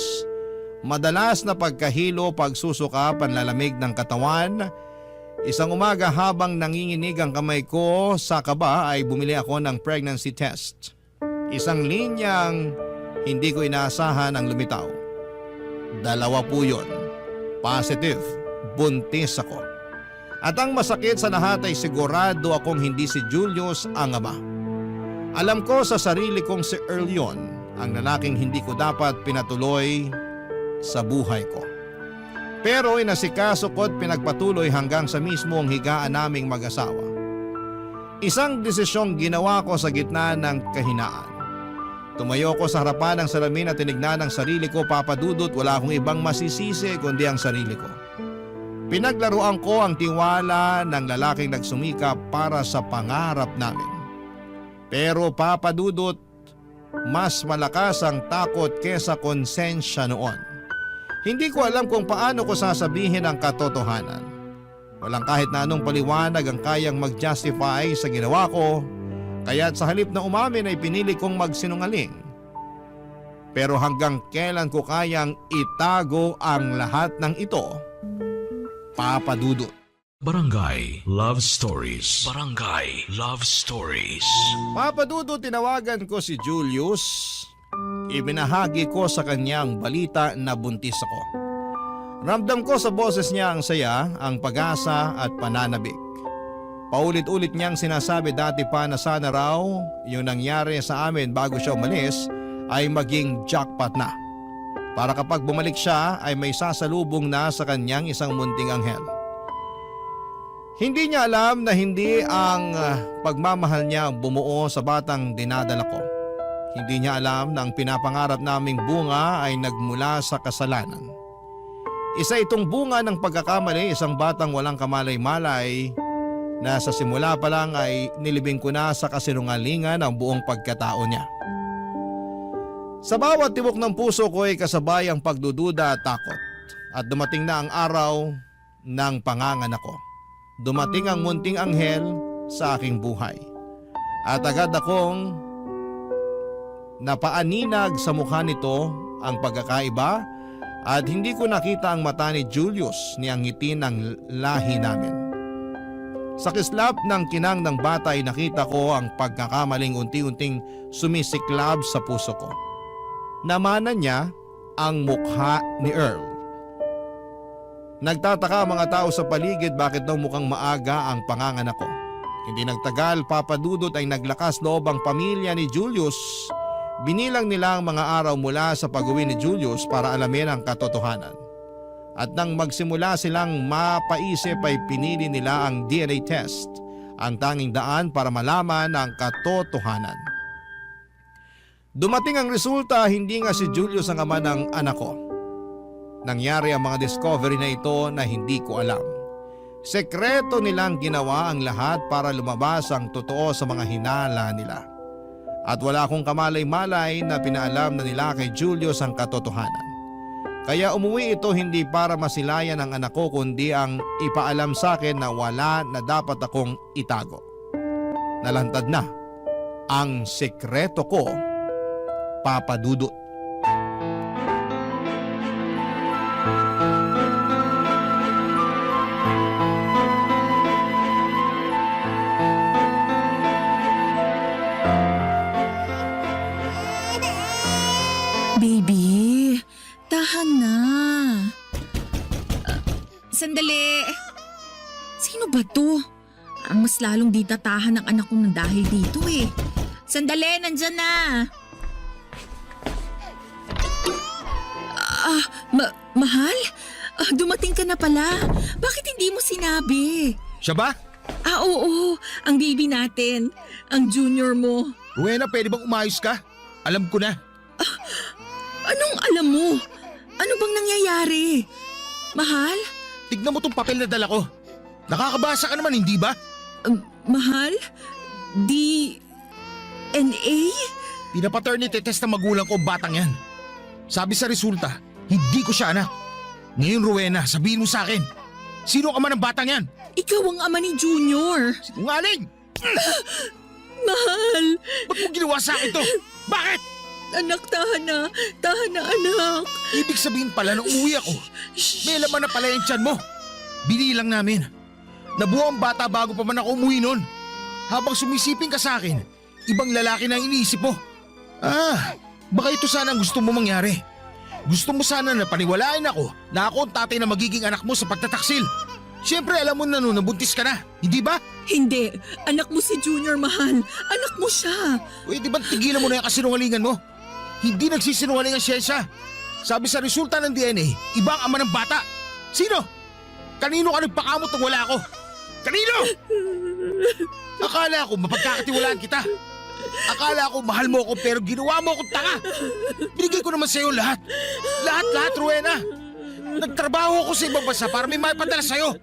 Madalas na pagkahilo, pagsusuka, panlalamig ng katawan. Isang umaga habang nanginginig ang kamay ko sa kaba ay bumili ako ng pregnancy test. Isang linyang hindi ko inaasahan ang lumitaw. 2 po yun. Positive. Buntis ako. At ang masakit sa lahat ay sigurado akong hindi si Julius ang ama. Alam ko sa sarili kong si Earl yun, ang lalaking hindi ko dapat pinatuloy sa buhay ko. Pero inasikaso ko at pinagpatuloy hanggang sa mismong higaan naming mag-asawa. Isang desisyong ginawa ko sa gitna ng kahinaan. Tumayo ko sa harapan ng salamin at tinignan ang sarili ko, Papa Dudut, wala akong ibang masisisi kundi ang sarili ko. Pinaglaruan ko ang tiwala ng lalaking nagsumikap para sa pangarap namin. Pero Papa Dudut, mas malakas ang takot kesa konsensya noon. Hindi ko alam kung paano ko sasabihin ang katotohanan. Walang kahit na anong paliwanag ang kayang mag-justify sa ginawa ko, kaya't sa halip na umamin ay pinili kong magsinungaling. Pero hanggang kailan ko kayang itago ang lahat ng ito? Papa Dudut. Barangay Love Stories. Barangay Love Stories. Papa Dudut, tinawagan ko si Julius. Ibinahagi ko sa kanyang balita na buntis ako. Ramdam ko sa boses niya ang saya, ang pag-asa at pananabik. Paulit-ulit niyang sinasabi dati pa na sana raw yung nangyari sa amin bago siya umalis ay maging jackpot na. Para kapag bumalik siya ay may sasalubong na sa kanyang isang munting anghel. Hindi niya alam na hindi ang pagmamahal niya bumuo sa batang dinadala ko. Hindi niya alam na ang pinapangarap naming bunga ay nagmula sa kasalanan. Isa itong bunga ng pagkakamali, isang batang walang kamalay-malay na sa simula pa lang ay nilibing ko na sa kasinungalingan ang buong pagkatao niya. Sa bawat tibok ng puso ko ay kasabay ang pagdududa at takot. At dumating na ang araw ng panganganak ko. Dumating ang munting anghel sa aking buhay. At agad akong napaaninag sa mukha nito ang pagkakaiba at hindi ko nakita ang mata ni Julius ni ang ngiti ng lahi namin. Sa kislap ng kinang ng bata ay nakita ko ang pagkakamaling unti-unting sumisiklab sa puso ko. Namanan niya ang mukha ni Earl. Nagtataka ang mga tao sa paligid bakit daw mukhang maaga ang panganganak ko. Hindi nagtagal, Papa Dudut, ay naglakas loob ang pamilya ni Julius Binilang nila ang mga araw mula sa pag-uwi ni Julius para alamin ang katotohanan. At nang magsimula silang mapaisip ay pinili nila ang DNA test, ang tanging daan para malaman ang katotohanan. Dumating ang resulta, hindi nga si Julius ang ama ng anak ko. Nangyari ang mga discovery na ito na hindi ko alam. Sekreto nilang ginawa ang lahat para lumabas ang totoo sa mga hinala nila. At wala akong kamalay-malay na pinaalam na nila kay Julius ang katotohanan. Kaya umuwi ito hindi para masilayan ang anak ko kundi ang ipaalam sa akin na wala na dapat akong itago. Nalantad na ang sekreto ko, Papa Dudut. Baby, tahan na. Sandali. Sino ba to? Ang mas lalong di tatahan ng anak ko ng dahil dito eh. Sandali, nandyan na. Mahal? Dumating ka na pala. Bakit hindi mo sinabi? Siya ba? Oo. Ang baby natin. Ang junior mo. Rowena, pwede bang umayos ka? Alam ko na. Anong alam mo? Ano bang nangyayari? Mahal? Tignan mo tong papel na dala ko. Nakakabasa ka naman, hindi ba? Mahal? DNA? Pinapaternity test ng magulang ko ang batang yan. Sabi sa resulta, hindi ko siya anak. Ngayon, Rowena, sabihin mo sa akin, sino ka man ng batang yan? Ikaw ang ama ni Junior. Sinungaling! Mahal! Ba't mo ginawa sa akin to? Bakit? Anak, tahan na. Tahan na, anak. Ibig sabihin pala nung umuwi ako, may laman na pala yung tiyan mo. Binilang namin. Nabuo ang bata bago pa man ako umuwi nun. Habang sumisiping ka sa akin, ibang lalaki na iniisip mo. Baka ito sana ang gusto mo mangyari. Gusto mo sana na paniwalain ako na ako ang tatay na magiging anak mo sa pagtataksil. Siyempre alam mo na nun, nabuntis ka na, hindi ba? Hindi. Anak mo si Junior, mahal. Anak mo siya. Pwede ba tigilan mo na yung kasinungalingan mo? Hindi nagsisinungaling ang siyensya. Sabi sa resulta ng DNA, iba ang ama ng bata. Sino? Kanino ka nagpakamot nung wala ako? Kanino? Akala ko mapagkakatiwalaan kita. Akala ko mahal mo ako pero ginawa mo akong tanga. Binigay ko naman sa'yo lahat. Lahat, Rowena. Nagtrabaho ako sa ibang bansa para may maipadala sa'yo.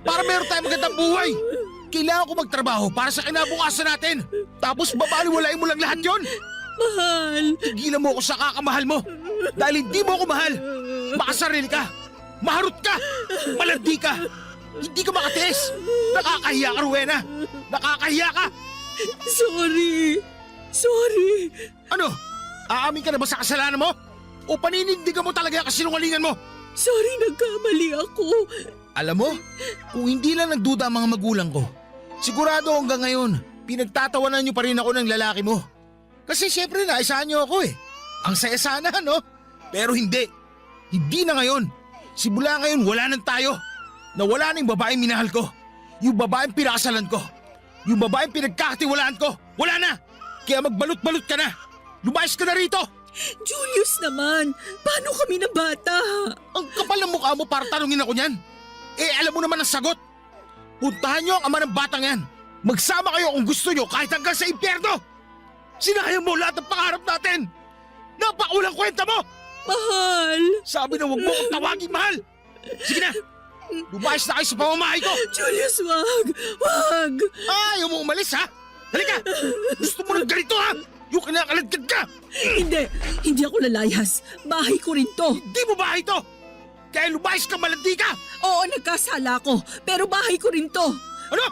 Para meron tayong magandang buhay. Kailangan ko magtrabaho para sa kinabukasan natin. Tapos babaliwalain mo lang lahat yon. Mahal. Tigilan mo ako sa kakamahal mo. Dahil hindi mo ako mahal. Makasarili ka. Maharot ka. Malandi ka. Hindi ka makatiis. Nakakahiya ka, Rowena. Nakakahiya ka. Sorry. Ano? Aamin ka na ba sa kasalanan mo? O paninindigan mo talaga ang kasinungalingan mo? Sorry, nagkamali ako. Alam mo, kung hindi lang nagduda ang mga magulang ko, sigurado hanggang ngayon, pinagtatawanan niyo pa rin ako ng lalaki mo. Kasi syempre naisahan niyo ako eh. Ang saya sana, no? Pero hindi. Hindi na ngayon. Simula ngayon, wala nang tayo. Nawala na yung babaeng minahal ko. Yung babaeng pinakasalan ko. Yung babaeng pinagkakatiwalaan ko. Wala na. Kaya magbalot-balot ka na. Lumayas ka na rito. Julius naman, paano kami na bata? Ang kapal ng mukha mo para tanungin ako niyan. Alam mo naman ang sagot. Puntahan niyo ang ama ng batang yan. Magsama kayo kung gusto niyo kahit hanggang sa impyerno. Sinayang mo lahat ng pangarap natin. Napakulang kwenta mo. Mahal. Sabi na huwag mo akong tawaging mahal. Sige na. Lumayas na kayo sa pamamahay ko. Julius, wag. Ayaw mo umalis ha? Halika. Gusto mo ng ganito ha? Yung kinakalagkad ka. Hindi ako lalayas. Bahay ko rin to. Hindi mo bahay to. Kaya lumayas ka, malandi ka. Oo, nagkasala ko. Pero bahay ko rin to. Ano?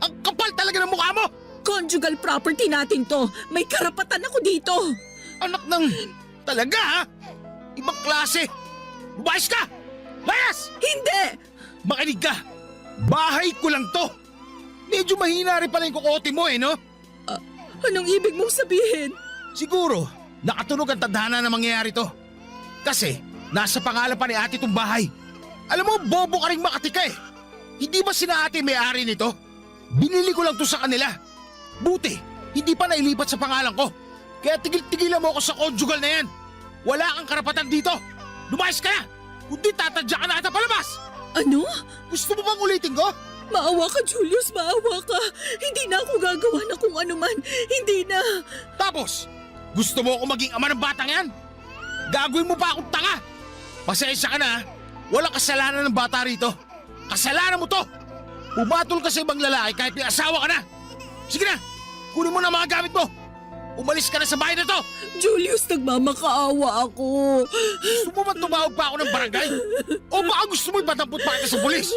Ang kapal talaga ng mukha mo. Conjugal property natin to. May karapatan ako dito. Anak ng... Talaga ha? Ibang klase. Lumayas ka. Layas! Hindi! Makinig ka. Bahay ko lang to. Medyo mahina rin pala yung kukote mo no? Anong ibig mong sabihin? Siguro, nakatunog ang tadhana na mangyayari to. Kasi, nasa pangalan pa ni ate itong bahay. Alam mo, bobo ka rin makatika eh. Hindi ba sina ate may-ari nito? Binili ko lang to sa kanila. Buti, hindi pa nailipat sa pangalan ko. Kaya tigil-tigilan mo ako sa conjugal na yan. Wala kang karapatan dito. Lumayas ka na! Kundi tatadya ka na ata palabas! Ano? Gusto mo bang ulitin ko? Maawa ka, Julius, maawa ka. Hindi na ako gagawa na kung ano man. Hindi na. Tapos, gusto mo ako maging ama ng batang yan? Gagawin mo pa akong tanga! Pasensya ka na ha. Walang kasalanan ng bata rito. Kasalanan mo to! Pumatol ka sa ibang lalaki kahit may asawa ka na! Sige na! Kunin mo na mga gamit mo! Umalis ka na sa bahay na to! Julius, nagmamakaawa ako. Gusto mo ba tumawag pa ako ng barangay? O baka gusto mo ipatampot pa kita sa pulis?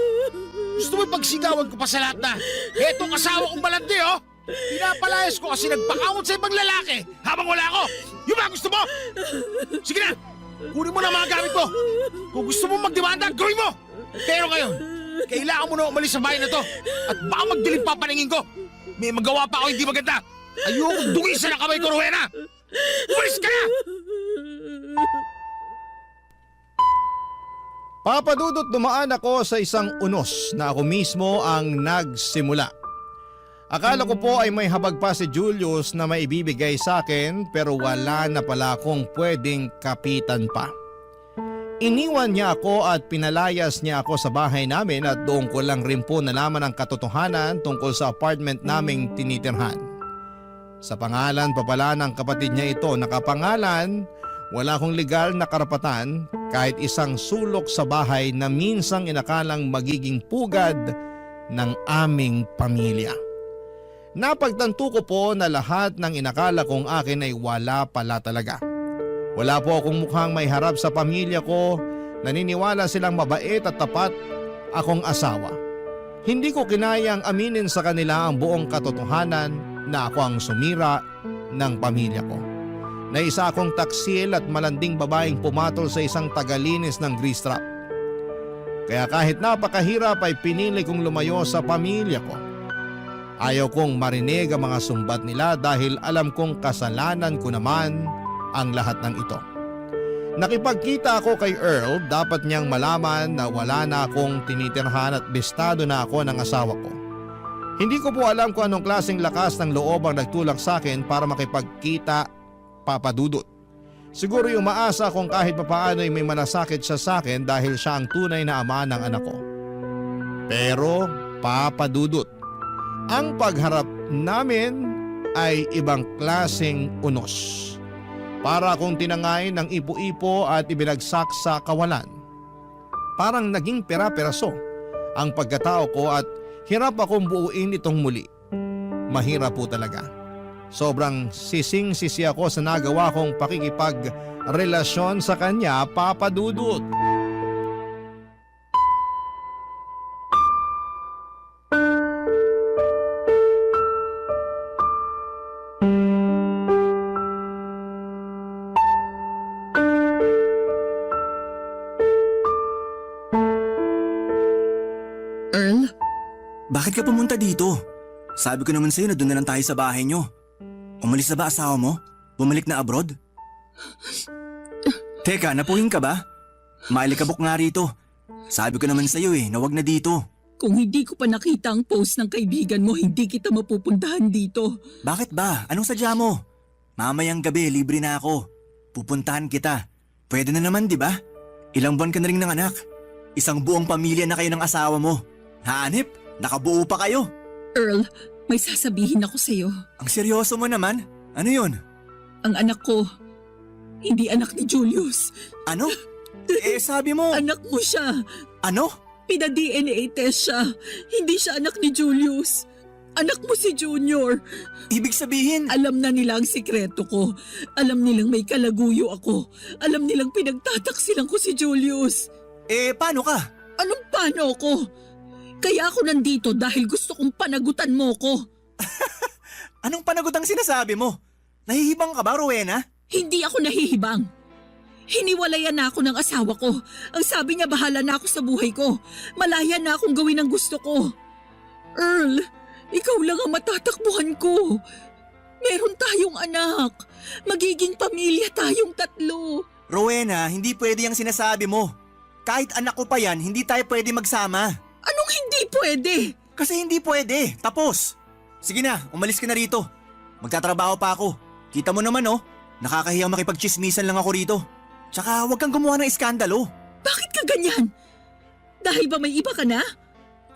Gusto mo ipagsigawan ko pa sa lahat na etong asawa kong balandi oh! Pinapalayas ko kasi nagpakawot sa ibang lalaki habang wala ako! Yung ba gusto mo? Sige na! Kunin mo na mga gamit mo! Kung gusto mo magdemanda, gawin mo! Pero ngayon, kailangan mo na umalis sa bahay na to at baka magdilim pa paningin ko! May magawa pa ako hindi maganda! Ayokong dungisan ang kamay ko, Rowena! Umalis ka na! Papadudot dumaan ako sa isang unos na ako mismo ang nagsimula. Akala ko po ay may habag pa si Julius na maibibigay sa akin pero wala na pala akong pwedeng kapitan pa. Iniwan niya ako at pinalayas niya ako sa bahay namin at doon ko lang rin po nalaman ang katotohanan tungkol sa apartment naming tinitirhan. Sa pangalan pa pala ng kapatid niya ito nakapangalan, wala akong legal na karapatan kahit isang sulok sa bahay na minsang inakalang magiging pugad ng aming pamilya. Napagtanto ko po na lahat ng inakala kong akin ay wala pala talaga. Wala po akong mukhang may harap sa pamilya ko, naniniwala silang mabait at tapat akong asawa. Hindi ko kinayang aminin sa kanila ang buong katotohanan na ako ang sumira ng pamilya ko. Na isa akong taksil at malanding babaeng pumatol sa isang tagalinis ng grease trap. Kaya kahit napakahirap ay pinili kong lumayo sa pamilya ko. Ayaw kong marinig ang mga sumbat nila dahil alam kong kasalanan ko naman ang lahat ng ito. Nakipagkita ako kay Earl, dapat niyang malaman na wala na akong tinitirhan at bistado na ako ng asawa ko. Hindi ko po alam kung anong klaseng lakas ng loob ang nagtulak sa akin para makipagkita, Papadudot. Siguro yung maasa kung kahit papaano ay may malasakit siya sa akin dahil siya ang tunay na ama ng anak ko. Pero Papadudot, ang pagharap namin ay ibang klaseng unos. Para akong tinangay ng ipo-ipo at ibinagsak sa kawalan. Parang naging pera-peraso ang pagkatao ko at hirap akong buuin itong muli. Mahirap po talaga. Sobrang sising-sisi ako sa nagawa kong pakikipagrelasyon sa kanya, Papadudot. Earl? Bakit ka pumunta dito? Sabi ko naman sa'yo na doon na lang tayo sa bahay nyo. Umalis na ba asawa mo? Bumalik na abroad? Teka, napuhin ka ba? Mailikabok nga rito. Sabi ko naman sa'yo na wag na dito. Kung hindi ko pa nakita ang post ng kaibigan mo, hindi kita mapupuntahan dito. Bakit ba? Anong sadya mo? Mamayang gabi, libre na ako. Pupuntahan kita. Pwede na naman, di ba? Ilang buwan ka na rin ng anak. Isang buong pamilya na kayo ng asawa mo. Hanip, nakabuo pa kayo. Earl, may sasabihin ako sa'yo. Ang seryoso mo naman. Ano yun? Ang anak ko, hindi anak ni Julius. Ano? Sabi mo. Anak mo siya. Ano? Pina-DNA test siya. Hindi siya anak ni Julius. Anak mo si Junior. Ibig sabihin, Alam na nila ang sikreto ko. Alam nilang may kalaguyo ako. Alam nilang pinagtataksilan ko si Julius. paano ka? Anong paano ko? Kaya ako nandito dahil gusto kong panagutan mo ko. Anong panagot ang sinasabi mo? Nahihibang ka ba, Rowena? Hindi ako nahihibang. Hiniwalayan na ako ng asawa ko. Ang sabi niya bahala na ako sa buhay ko. Malaya na akong gawin ang gusto ko. Earl, ikaw lang ang matatakbuhan ko. Meron tayong anak. Magiging pamilya tayong tatlo. Rowena, hindi pwede ang sinasabi mo. Kahit anak ko pa yan, hindi tayo pwede magsama. Anong hindi pwede? Kasi hindi pwede. Tapos. Sige na, umalis ka na rito. Magtatrabaho pa ako. Kita mo naman oh, nakakahiyang makipagchismisan lang ako rito. Tsaka huwag kang gumawa ng iskandalo. Bakit ka ganyan? Dahil ba may iba ka na?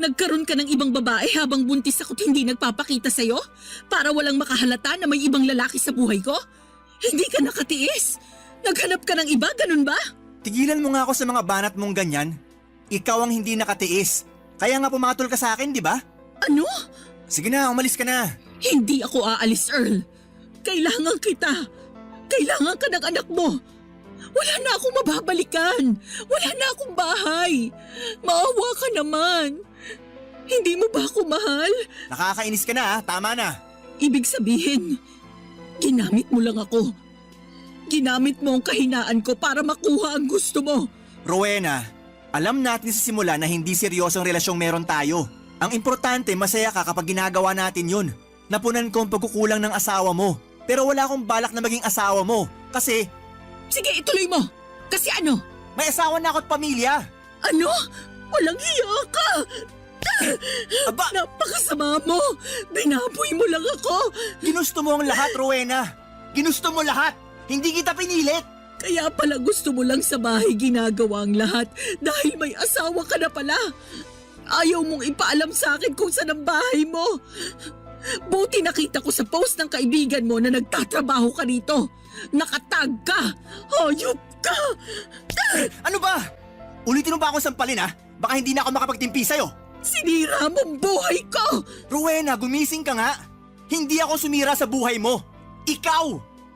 Nagkaroon ka ng ibang babae habang buntis ako't hindi nagpapakita sa'yo? Para walang makahalata na may ibang lalaki sa buhay ko? Hindi ka nakatiis? Naghanap ka ng iba, ganun ba? Tigilan mo nga ako sa mga banat mong ganyan. Ikaw ang hindi nakatiis. Kaya nga pumatol ka sa akin, di ba? Ano? Sige na, umalis ka na. Hindi ako aalis, Earl. Kailangan kita. Kailangan ka ng anak mo. Wala na akong mababalikan. Wala na akong bahay. Maawa ka naman. Hindi mo ba ako mahal? Nakakainis ka na, tama na. Ibig sabihin, ginamit mo lang ako. Ginamit mo ang kahinaan ko para makuha ang gusto mo. Rowena, alam natin sa simula na hindi seryosong relasyong meron tayo. Ang importante, masaya ka kapag ginagawa natin yun. Napunan ko ang pagkukulang ng asawa mo. Pero wala akong balak na maging asawa mo. Kasi, Sige, ituloy mo. Kasi ano? may asawa na ako at pamilya. Ano? Walang hiya ka! Aba, Napakasama mo! Binaboy mo lang ako! ginusto mo ang lahat, Rowena. Ginusto mo lahat. Hindi kita pinilit. Kaya pala gusto mo lang sa bahay ginagawa ang lahat dahil may asawa ka na pala. Ayaw mong ipaalam sa akin kung saan ang bahay mo. Buti nakita ko sa post ng kaibigan mo na nagtatrabaho ka rito. Nakatag ka! Hayop ka! Ano ba? Ulitin mo ba akong sampalin ha? Baka hindi na ako makapagtimpi sa'yo. Sinira mong buhay ko! Rowena, gumising ka nga. Hindi ako sumira sa buhay mo. Ikaw!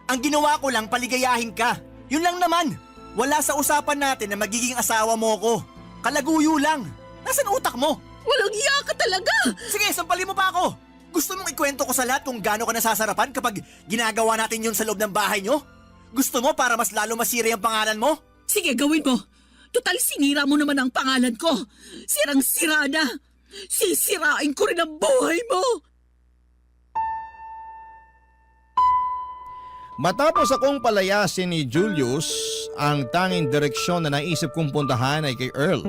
Ang ginawa ko lang paligayahin ka. Yun lang naman. Wala sa usapan natin na magiging asawa mo ko. Kalaguyo lang. Nasaan utak mo? Walang iya ka talaga! Sige, sampalin mo pa ako. Gusto mong ikwento ko sa lahat kung gaano ka nasasarapan kapag ginagawa natin yun sa loob ng bahay nyo? Gusto mo para mas lalo masira yung pangalan mo? Sige, gawin mo. Total sinira mo naman ang pangalan ko. Sirang-sira na. Sisirain ko rin ang buhay mo. Matapos akong palayasin ni Julius, ang tanging direksyon na naisip kong puntahan ay kay Earl.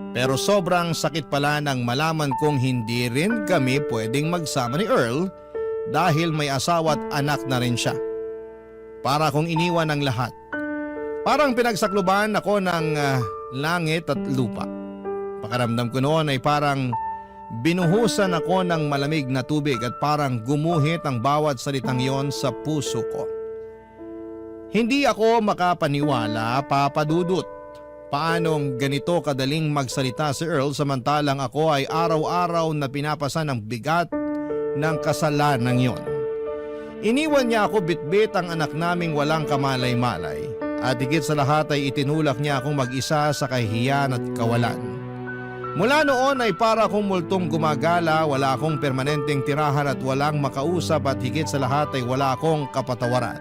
Pero sobrang sakit pala nang malaman kong hindi rin kami pwedeng magsama ni Earl dahil may asawa at anak na rin siya. Para kong iniwan ang lahat. Parang pinagsakluban ako ng langit at lupa. Pakiramdam ko noon ay parang binuhusan ako ng malamig na tubig at parang gumuhit ang bawat salitang yon sa puso ko. Hindi ako makapaniwala, Papa Dudut. Paanong ganito kadaling magsalita si Earl samantalang ako ay araw-araw na pinapasan ng bigat ng kasalanan yon. Iniwan niya ako bitbit ang anak naming walang kamalay-malay at higit sa lahat ay itinulak niya akong mag-isa sa kahihiyan at kawalan. Mula noon ay para akong multong gumagala, wala akong permanenteng tirahan at walang makausap at higit sa lahat ay wala akong kapatawaran.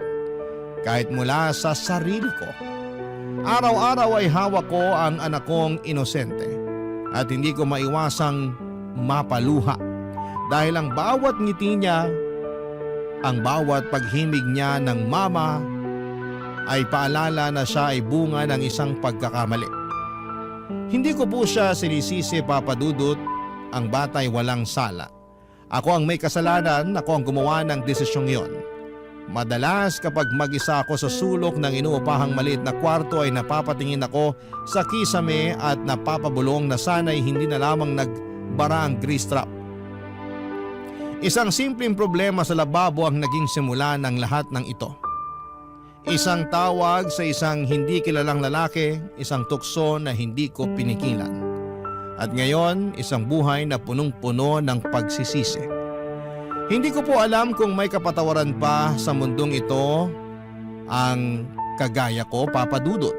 Kahit mula sa sarili ko. Araw-araw ay hawak ko ang anak kong inosente at hindi ko maiwasang mapaluha dahil ang bawat ngiti niya, ang bawat paghimig niya ng mama ay paalala na siya ay bunga ng isang pagkakamali. Hindi ko po siya sinisisi, Papa Dudut, ang bata ay walang sala. Ako ang may kasalanan, ako ang gumawa ng desisyong yon. Madalas kapag mag-isa ako sa sulok ng inuupahang maliit na kwarto ay napapatingin ako sa kisame at napapabulong na sana'y hindi na lamang nagbara ang grease trap. Isang simpleng problema sa lababo ang naging simula ng lahat ng ito. Isang tawag sa isang hindi kilalang lalaki, isang tukso na hindi ko pinikilan. At ngayon, isang buhay na punong-puno ng pagsisisi. Hindi ko po alam kung may kapatawaran pa sa mundong ito ang kagaya ko, Papa Dudut.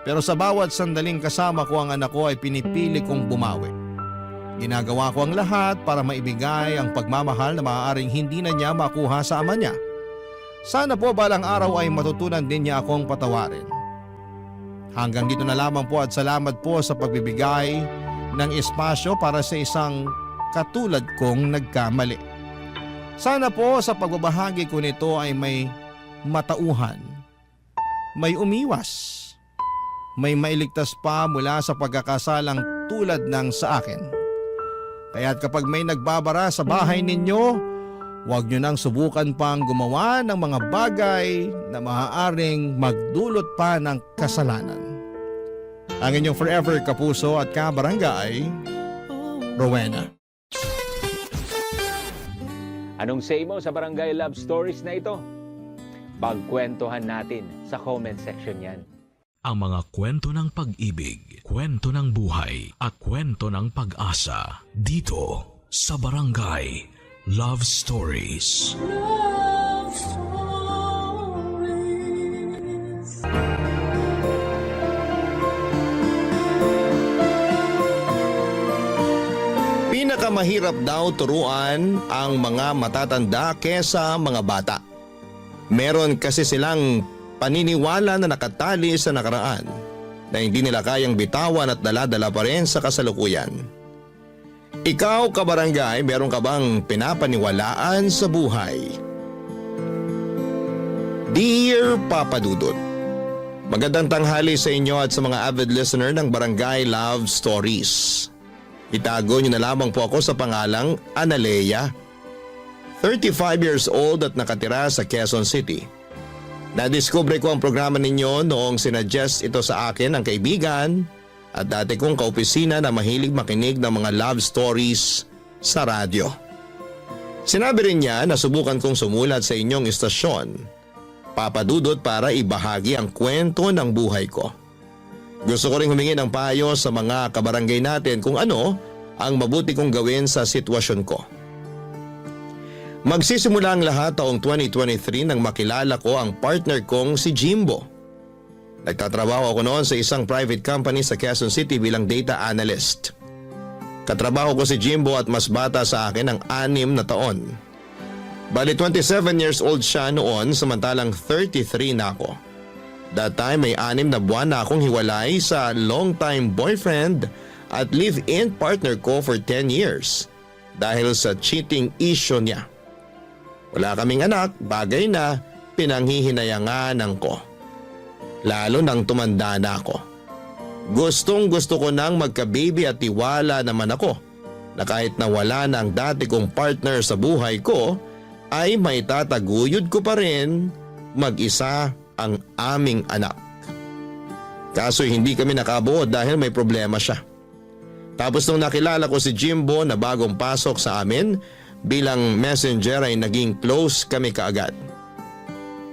Pero sa bawat sandaling kasama ko ang anak ko ay pinipili kong bumawi. Ginagawa ko ang lahat para maibigay ang pagmamahal na maaaring hindi na niya makuha sa ama niya. Sana po balang araw ay matutunan din niya akong patawarin. Hanggang dito na lamang po at salamat po sa pagbibigay ng espasyo para sa isang katulad kong nagkamali. Sana po sa pagbabahagi ko nito ay may matauhan, may umiwas, may mailigtas pa mula sa pagkakasalang tulad ng sa akin. Kaya't kapag may nagbabara sa bahay ninyo, Huwag nyo nang subukan pang gumawa ng mga bagay na maaaring magdulot pa ng kasalanan. Ang inyong forever kapuso at kabarangay, Rowena. Anong say mo sa Barangay Love Stories na ito? Pagkwentuhan natin sa comment section yan. Ang mga kwento ng pag-ibig, kwento ng buhay at kwento ng pag-asa dito sa Barangay Love Stories. Love Stories. Pinakamahirap daw turuan ang mga matatanda kesa mga bata. Meron kasi silang paniniwala na nakatali sa nakaraan na hindi nila kayang bitawan at dala-dala pa rin sa kasalukuyan. Ikaw, kabarangay, meron ka bang pinapaniwalaan sa buhay? Dear Papa Dudut, magandang tanghali sa inyo at sa mga avid listener ng Barangay Love Stories. Itago niyo na lamang po ako sa pangalang Analea, 35 years old at nakatira sa Quezon City. Nadiskubre ko ang programa ninyo noong sinuggest ito sa akin ng kaibigan at dati kong kaopisina na mahilig makinig ng mga love stories sa radyo. Sinabi rin niya na subukan kong sumulat sa inyong istasyon, Papa Dudut, para ibahagi ang kwento ng buhay ko. Gusto ko rin humingi ng payo sa mga kabarangay natin kung ano ang mabuti kong gawin sa sitwasyon ko. Magsisimula ang lahat taong 2023 nang makilala ko ang partner kong si Jimbo. Nagtatrabaho ako noon sa isang private company sa Quezon City bilang data analyst. Katrabaho ko si Jimbo at mas bata sa akin ng 6 na taon. Bali 27 years old siya noon samantalang 33 na ako. That time may 6 na buwan na akong hiwalay sa long-time boyfriend at live-in partner ko for 10 years dahil sa cheating issue niya. Wala kaming anak, bagay na pinanghihinayanganan ko. Lalo nang tumanda na ako. Gustong gusto ko nang magka-baby at tiwala naman ako na kahit nawala na ang dati kong partner sa buhay ko ay may tataguyod ko pa rin mag-isa ang aming anak. Kaso hindi kami nakabuo dahil may problema siya. Tapos nung nakilala ko si Jimbo na bagong pasok sa amin bilang messenger ay naging close kami kaagad.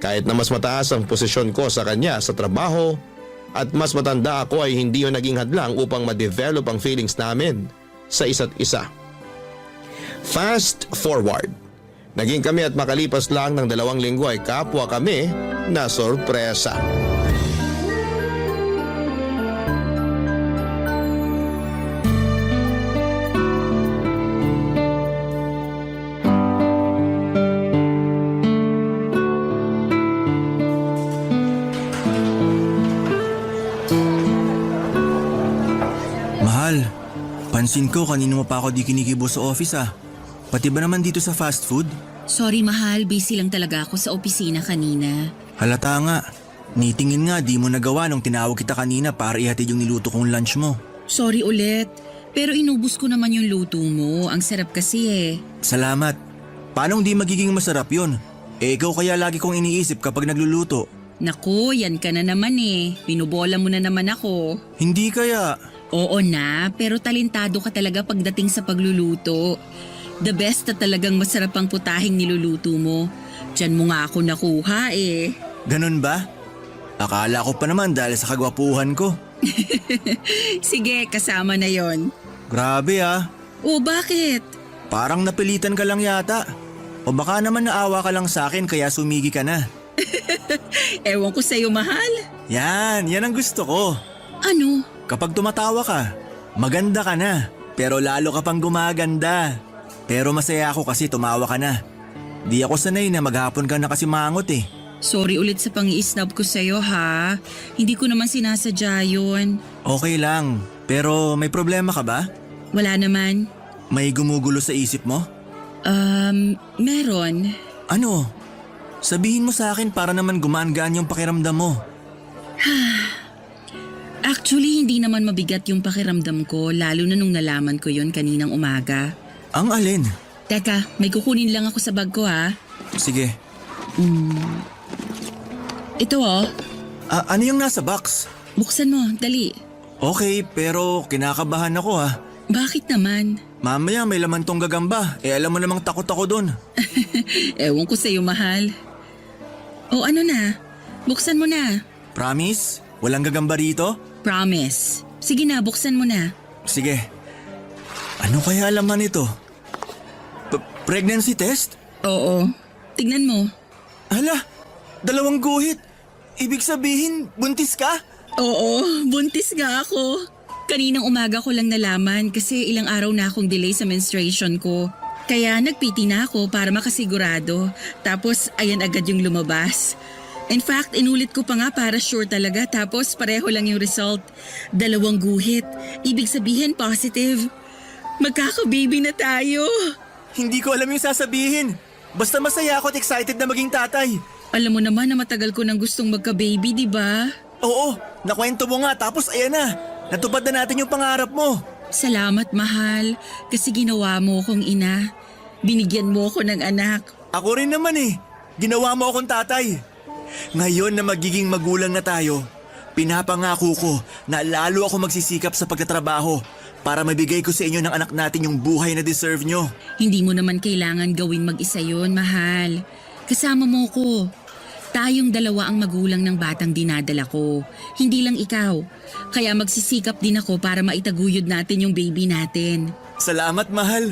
Kahit na mas mataas ang posisyon ko sa kanya sa trabaho at mas matanda ako ay hindi yun naging hadlang upang ma-develop ang feelings namin sa isa't isa. Fast forward. Naging kami at makalipas lang ng 2 linggo ay kapwa kami na sorpresa. Mahal, pansin ko kanino mo pa ako di kinikibo sa office ah. Pati ba naman dito sa fast food? Sorry mahal, busy lang talaga ako sa opisina kanina. Halata nga. Nitingin nga di mo nagawa nung tinawag kita kanina para ihatid yung niluto kong lunch mo. Sorry ulit, pero inubos ko naman yung luto mo. Ang sarap kasi eh. Salamat. Paano di magiging masarap yun? Eh ikaw kaya lagi kong iniisip kapag nagluluto. Naku, yan ka na naman eh. Pinubola mo na naman ako. Hindi kaya. Oo na, pero talentado ka talaga pagdating sa pagluluto. The best na talagang masarap ang putahing niluluto mo. Diyan mo nga ako nakuha eh. Ganun ba? Akala ko pa naman dahil sa kagwapuhan ko. Sige, kasama na yon. Grabe ah. O bakit? Parang napilitan ka lang yata. O baka naman naawa ka lang sa akin kaya sumigi ka na. Ewan ko sa'yo, mahal. Yan ang gusto ko. Ano? Kapag tumatawa ka, maganda ka na. Pero lalo ka pang gumaganda. Pero masaya ako kasi tumawa ka na. Di ako sanay na maghapon ka na kasi mangot eh. Sorry ulit sa pang-i-snub ko sa'yo ha. Hindi ko naman sinasadya yun. Okay lang. Pero may problema ka ba? Wala naman. May gumugulo sa isip mo? Meron. Ano? Sabihin mo sa akin para naman gumaan-gaan yung pakiramdam mo. Actually, hindi naman mabigat yung pakiramdam ko lalo na nung nalaman ko yon kaninang umaga. Ang alin? Teka, may kukunin lang ako sa bag ko ha. Sige. Ito oh, Ano yung nasa box? buksan mo, dali. Okay, pero kinakabahan ako ha. Bakit naman? Mamaya may laman tong gagamba. Alam mo namang takot ako dun. Ewan ko sa'yo, mahal. O ano na? Buksan mo na. Promise? Walang gagamba rito? Promise. Sige na, buksan mo na. Sige. Ano kaya laman ito? Pregnancy test? Oo. Tignan mo. Hala, 2 guhit. Ibig sabihin, buntis ka? Oo, buntis nga ako. Kaninang umaga ko lang nalaman kasi ilang araw na akong delay sa menstruation ko. Kaya nagpiti na ako para makasigurado. Tapos ayan agad yung lumabas. In fact, inulit ko pa nga para sure talaga tapos pareho lang yung result. 2 guhit. Ibig sabihin positive. Magkaka-baby na tayo. Hindi ko alam yung sasabihin. Basta masaya ako at excited na maging tatay. Alam mo naman na matagal ko nang gustong magka-baby, di ba? Oo, nakwento mo nga tapos ayan na. Natupad na natin yung pangarap mo. Salamat, mahal. Kasi ginawa mo akong ina. Binigyan mo ako ng anak. Ako rin naman eh. Ginawa mo akong tatay. Ngayon na magiging magulang na tayo, pinapangako ko na lalo ako magsisikap sa pagtatrabaho para mabigay ko sa inyo ng anak natin yung buhay na deserve nyo. Hindi mo naman kailangan gawin mag-isa yun, mahal. Kasama mo ko. Tayong 2 ang magulang ng batang dinadala ko. Hindi lang ikaw. Kaya magsisikap din ako para maitaguyod natin yung baby natin. Salamat, mahal.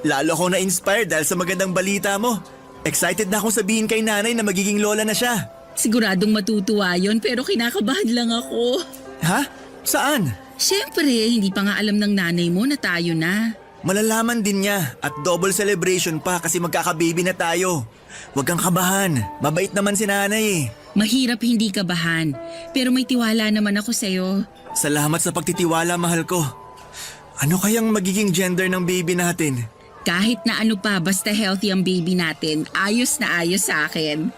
Lalo akong na-inspired dahil sa magandang balita mo. Excited na akong sabihin kay nanay na magiging lola na siya. Siguradong matutuwa yun pero kinakabahan lang ako. Ha? Saan? Siyempre, hindi pa nga alam ng nanay mo na tayo na. Malalaman din niya at double celebration pa kasi magkakababy na tayo. Huwag kang kabahan. Mabait naman si nanay eh. Mahirap hindi kabahan, pero may tiwala naman ako sa'yo. Salamat sa pagtitiwala, mahal ko. Ano kayang magiging gender ng baby natin? Kahit na ano pa, basta healthy ang baby natin, ayos na ayos sa akin.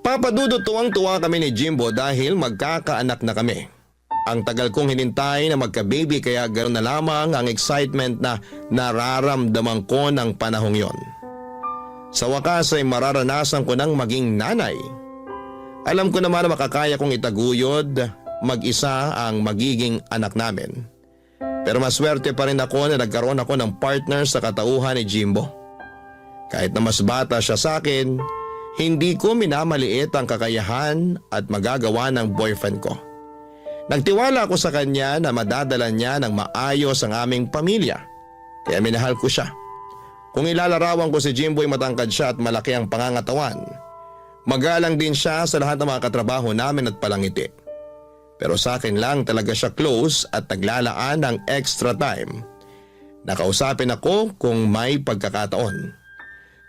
Papadudot tuwang-tuwa kami ni Jimbo dahil magkakaanak na kami. Ang tagal kong hinintay na magka-baby kaya ganoon na lamang ang excitement na nararamdaman ko ng panahong yon. Sa wakas ay mararanasan ko ng maging nanay. Alam ko naman na makakaya kong itaguyod mag-isa ang magiging anak namin. Pero maswerte pa rin ako na nagkaroon ako ng partner sa katauhan ni Jimbo. Kahit na mas bata siya sa akin, hindi ko minamaliit ang kakayahan at magagawa ng boyfriend ko. Nagtiwala ako sa kanya na madadala niya ng maayos ang aming pamilya, kaya minahal ko siya. Kung ilalarawan ko si Jimbo ay matangkad siya at malaki ang pangangatawan. Magalang din siya sa lahat ng mga katrabaho namin at palangiti. Pero sa akin lang talaga siya close at naglalaan ng extra time. Nakausapin ako kung may pagkakataon.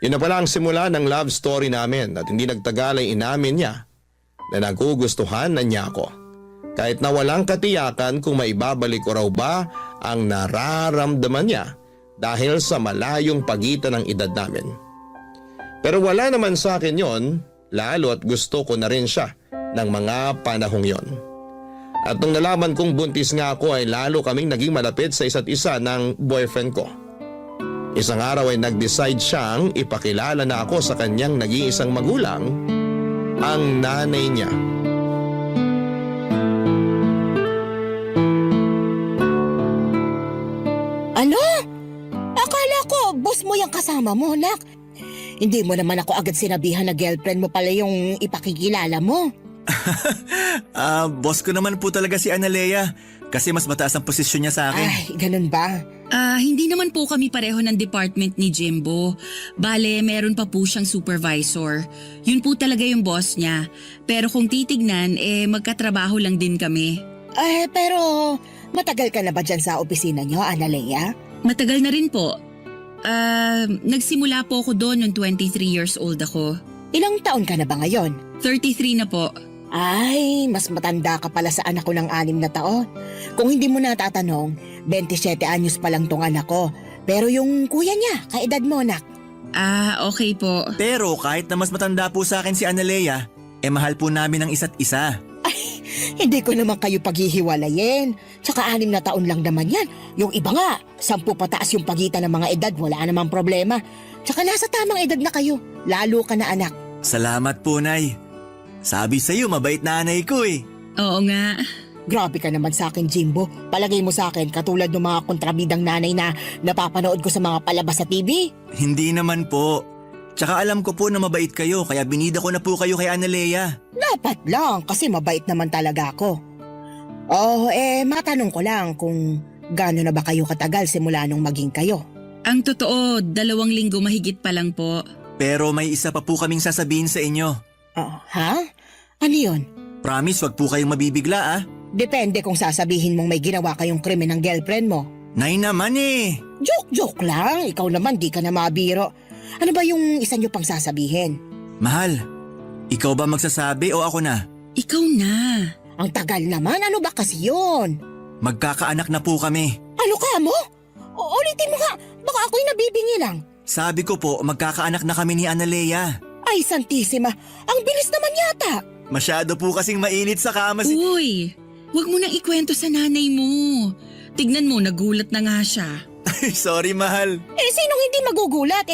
Yun na pala ang simula ng love story namin at hindi nagtagal ay inamin niya na nagugustuhan na niya ako. Kahit na walang katiyakan kung maibabalik ko raw ba ang nararamdaman niya dahil sa malayong pagitan ng edad namin. Pero wala naman sa akin yon, lalo at gusto ko na rin siya ng mga panahong yon. At nung nalaman kong buntis nga ako ay lalo kaming naging malapit sa isa't isa ng boyfriend ko. Isang araw ay nag-decide siyang ipakilala na ako sa kanyang nag-iisang magulang, ang nanay niya. Ano? Akala ko, boss mo yung kasama mo, nak. Hindi mo naman ako agad sinabihan na girlfriend mo pala yung ipakikilala mo. Boss ko naman po talaga si Analea kasi mas mataas ang posisyon niya sa akin. Ay, ganun ba? Hindi naman po kami pareho ng department ni Jimbo. Bale, meron pa po siyang supervisor. Yun po talaga yung boss niya. Pero kung titignan, magkatrabaho lang din kami. Pero matagal ka na ba dyan sa opisina niyo, Analea? Matagal na rin po. Nagsimula po ako doon nung 23 years old ako. Ilang taon ka na ba ngayon? 33 na po. Ay, mas matanda ka pala sa anak ko ng 6 na taon. Kung hindi mo natatanong, 27 anyos pa lang tong anak ko. Pero yung kuya niya, kaedad mo, nak. Okay po. Pero kahit na mas matanda po sa akin si Analea, mahal po namin ang isa't isa. Hindi ko naman kayo paghihiwalayin. Tsaka 6 na taon lang naman yan. Yung iba nga, 10 pataas yung pagitan ng mga edad, wala namang problema. Tsaka nasa tamang edad na kayo, lalo ka na anak. Salamat po, Nay. Sabi sa'yo, mabait nanay ko eh. Oo nga. Grabe ka naman sa akin, Jimbo. Palagay mo sa akin katulad ng mga kontrabidang nanay na napapanood ko sa mga palabas sa TV. Hindi naman po. Tsaka alam ko po na mabait kayo kaya binida ko na po kayo kay Analea. Dapat lang kasi mabait naman talaga ako. Matanong ko lang kung gaano na ba kayo katagal simula nung maging kayo? Ang totoo, 2 linggo mahigit pa lang po. Pero may isa pa po kaming sasabihin sa inyo. Ha? Ano yun? Promise, wag po kayong mabibigla ah. Depende kung sasabihin mong may ginawa kayong krimen ng girlfriend mo. Nay naman eh. Joke lang. Ikaw naman di ka na mabiro. Ano ba yung isa nyo pang sasabihin? Mahal, ikaw ba magsasabi o ako na? Ikaw na. Ang tagal naman. Ano ba kasi yun? Magkakaanak na po kami. Ano ka mo? Ulitin mo nga. Baka ako'y nabibingi lang. Sabi ko po, magkakaanak na kami ni Analea. Ay, Santissima. Ang bilis naman yata. Masyado po kasing mainit sa kama Uy, huwag mo nang ikwento sa nanay mo. Tignan mo, nagulat na nga siya. Sorry, mahal. Sinong hindi magugulat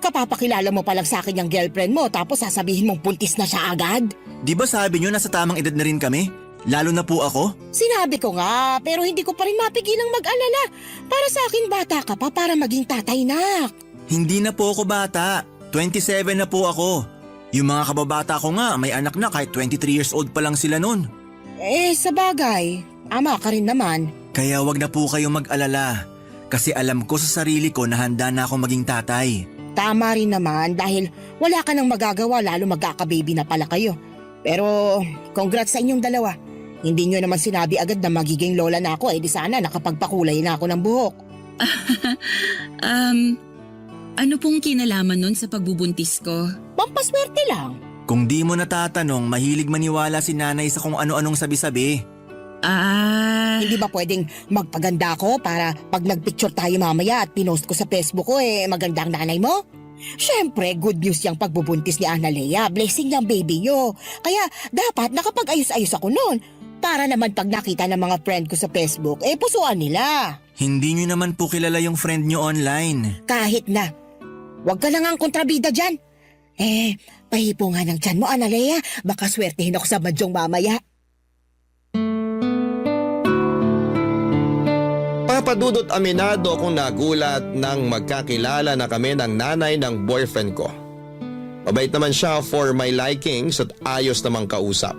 kapapakilala mo pa lang sa akin yung girlfriend mo tapos sasabihin mong buntis na siya agad? Di ba sabi nyo nasa tamang edad na rin kami? Lalo na po ako? Sinabi ko nga, pero hindi ko pa rin mapigilang mag-alala. Para sa akin bata ka pa para maging tatay nak. Hindi na po ako bata. 27 na po ako. Yung mga kababata ko nga may anak na kahit 23 years old pa lang sila nun. Sa bagay, ama ka rin naman. Kaya wag na po kayong mag-alala. Kasi alam ko sa sarili ko na handa na ako maging tatay. Tama rin naman dahil wala ka nang magagawa lalo magkaka-baby na pala kayo. Pero congrats sa inyong dalawa. Hindi nyo naman sinabi agad na magiging lola na ako di sana nakapagpakulay na ako ng buhok. Ano pong kinalaman nun sa pagbubuntis ko? Pampaswerte lang. Kung di mo natatanong, mahilig maniwala si nanay sa kung ano-anong sabi-sabi. Hindi ba pwedeng magpaganda ko para pag nagpicture tayo mamaya at pinost ko sa Facebook ko maganda ang nanay mo? Siyempre, good news yung pagbubuntis ni Analea. Blessing yung baby nyo. Kaya dapat nakapag-ayos-ayos ako noon. Para naman pag nakita ng mga friend ko sa Facebook, pusuan nila. Hindi nyo naman po kilala yung friend nyo online. Kahit na. Huwag ka lang ang kontrabida dyan. Pahipo nga ng tiyan mo, Analea. Baka swertehin ako sa badyong mamaya. Papadudot aminado akong nagulat nang magkakilala na kami ng nanay ng boyfriend ko. Mabait naman siya for my likings at ayos namang kausap.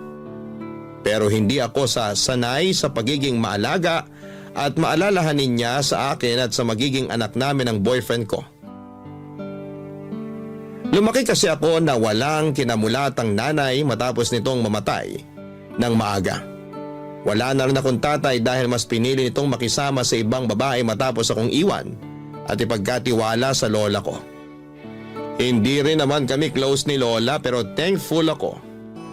Pero hindi ako sanay sa pagiging maalaga at maalalahanin niya sa akin at sa magiging anak namin ng boyfriend ko. Lumaki kasi ako na walang kinamulatang nanay matapos nitong mamatay ng maaga. Wala na rin akong tatay dahil mas pinili nitong makisama sa ibang babae matapos akong iwan at ipagkatiwala sa lola ko. Hindi rin naman kami close ni lola pero thankful ako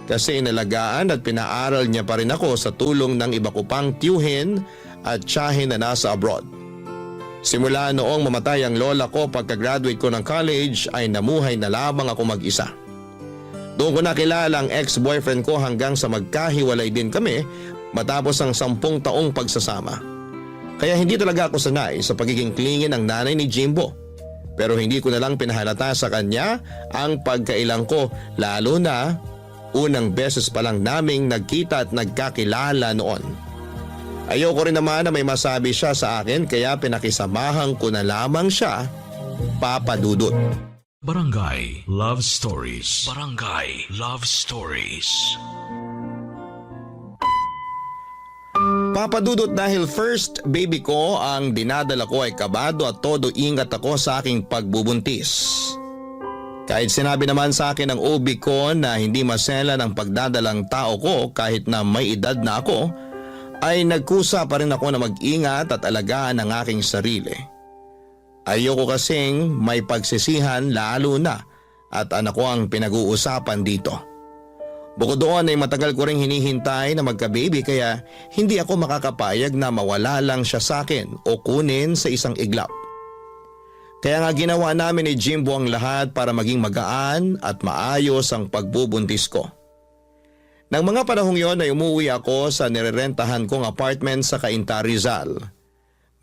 kasi inalagaan at pinaaral niya pa rin ako sa tulong ng iba ko pang tiyuhin at tiyahin na nasa abroad. Simula noong mamatay ang lola ko pagka-graduate ko ng college ay namuhay na lamang ako mag-isa. Doon ko nakilala ang ex-boyfriend ko hanggang sa magkahiwalay din kami matapos ang 10 taong pagsasama. Kaya hindi talaga ako sanay sa pagiging clingy ng nanay ni Jimbo. Pero hindi ko na lang pinahalata sa kanya ang pagkailang ko lalo na unang beses pa lang naming nagkita at nagkakilala noon. Ayoko rin naman na may masabi siya sa akin kaya pinakisamahan ko na lamang siya, Papa Dudut. Barangay Love Stories. Barangay Love Stories. Papadudot dahil first baby ko ang dinadala ko ay kabado at todo ingat ako sa aking pagbubuntis. Kahit sinabi naman sa akin ng OB ko na hindi masela ng pagdadalang tao ko kahit na may edad na ako, ay nagkusa pa rin ako na mag-ingat at alagaan ang aking sarili. Ayoko kasing may pagsisihan lalo na at anak ko ang pinag-uusapan dito. Bukod doon ay matagal ko ring hinihintay na magka-baby kaya hindi ako makakapayag na mawala lang siya sa akin o kunin sa isang iglap. Kaya nga ginawa namin ni Jimbo ang lahat para maging magaan at maayos ang pagbubuntis ko. Nang mga panahong yon ay umuwi ako sa nirerentahan kong apartment sa Cainta, Rizal.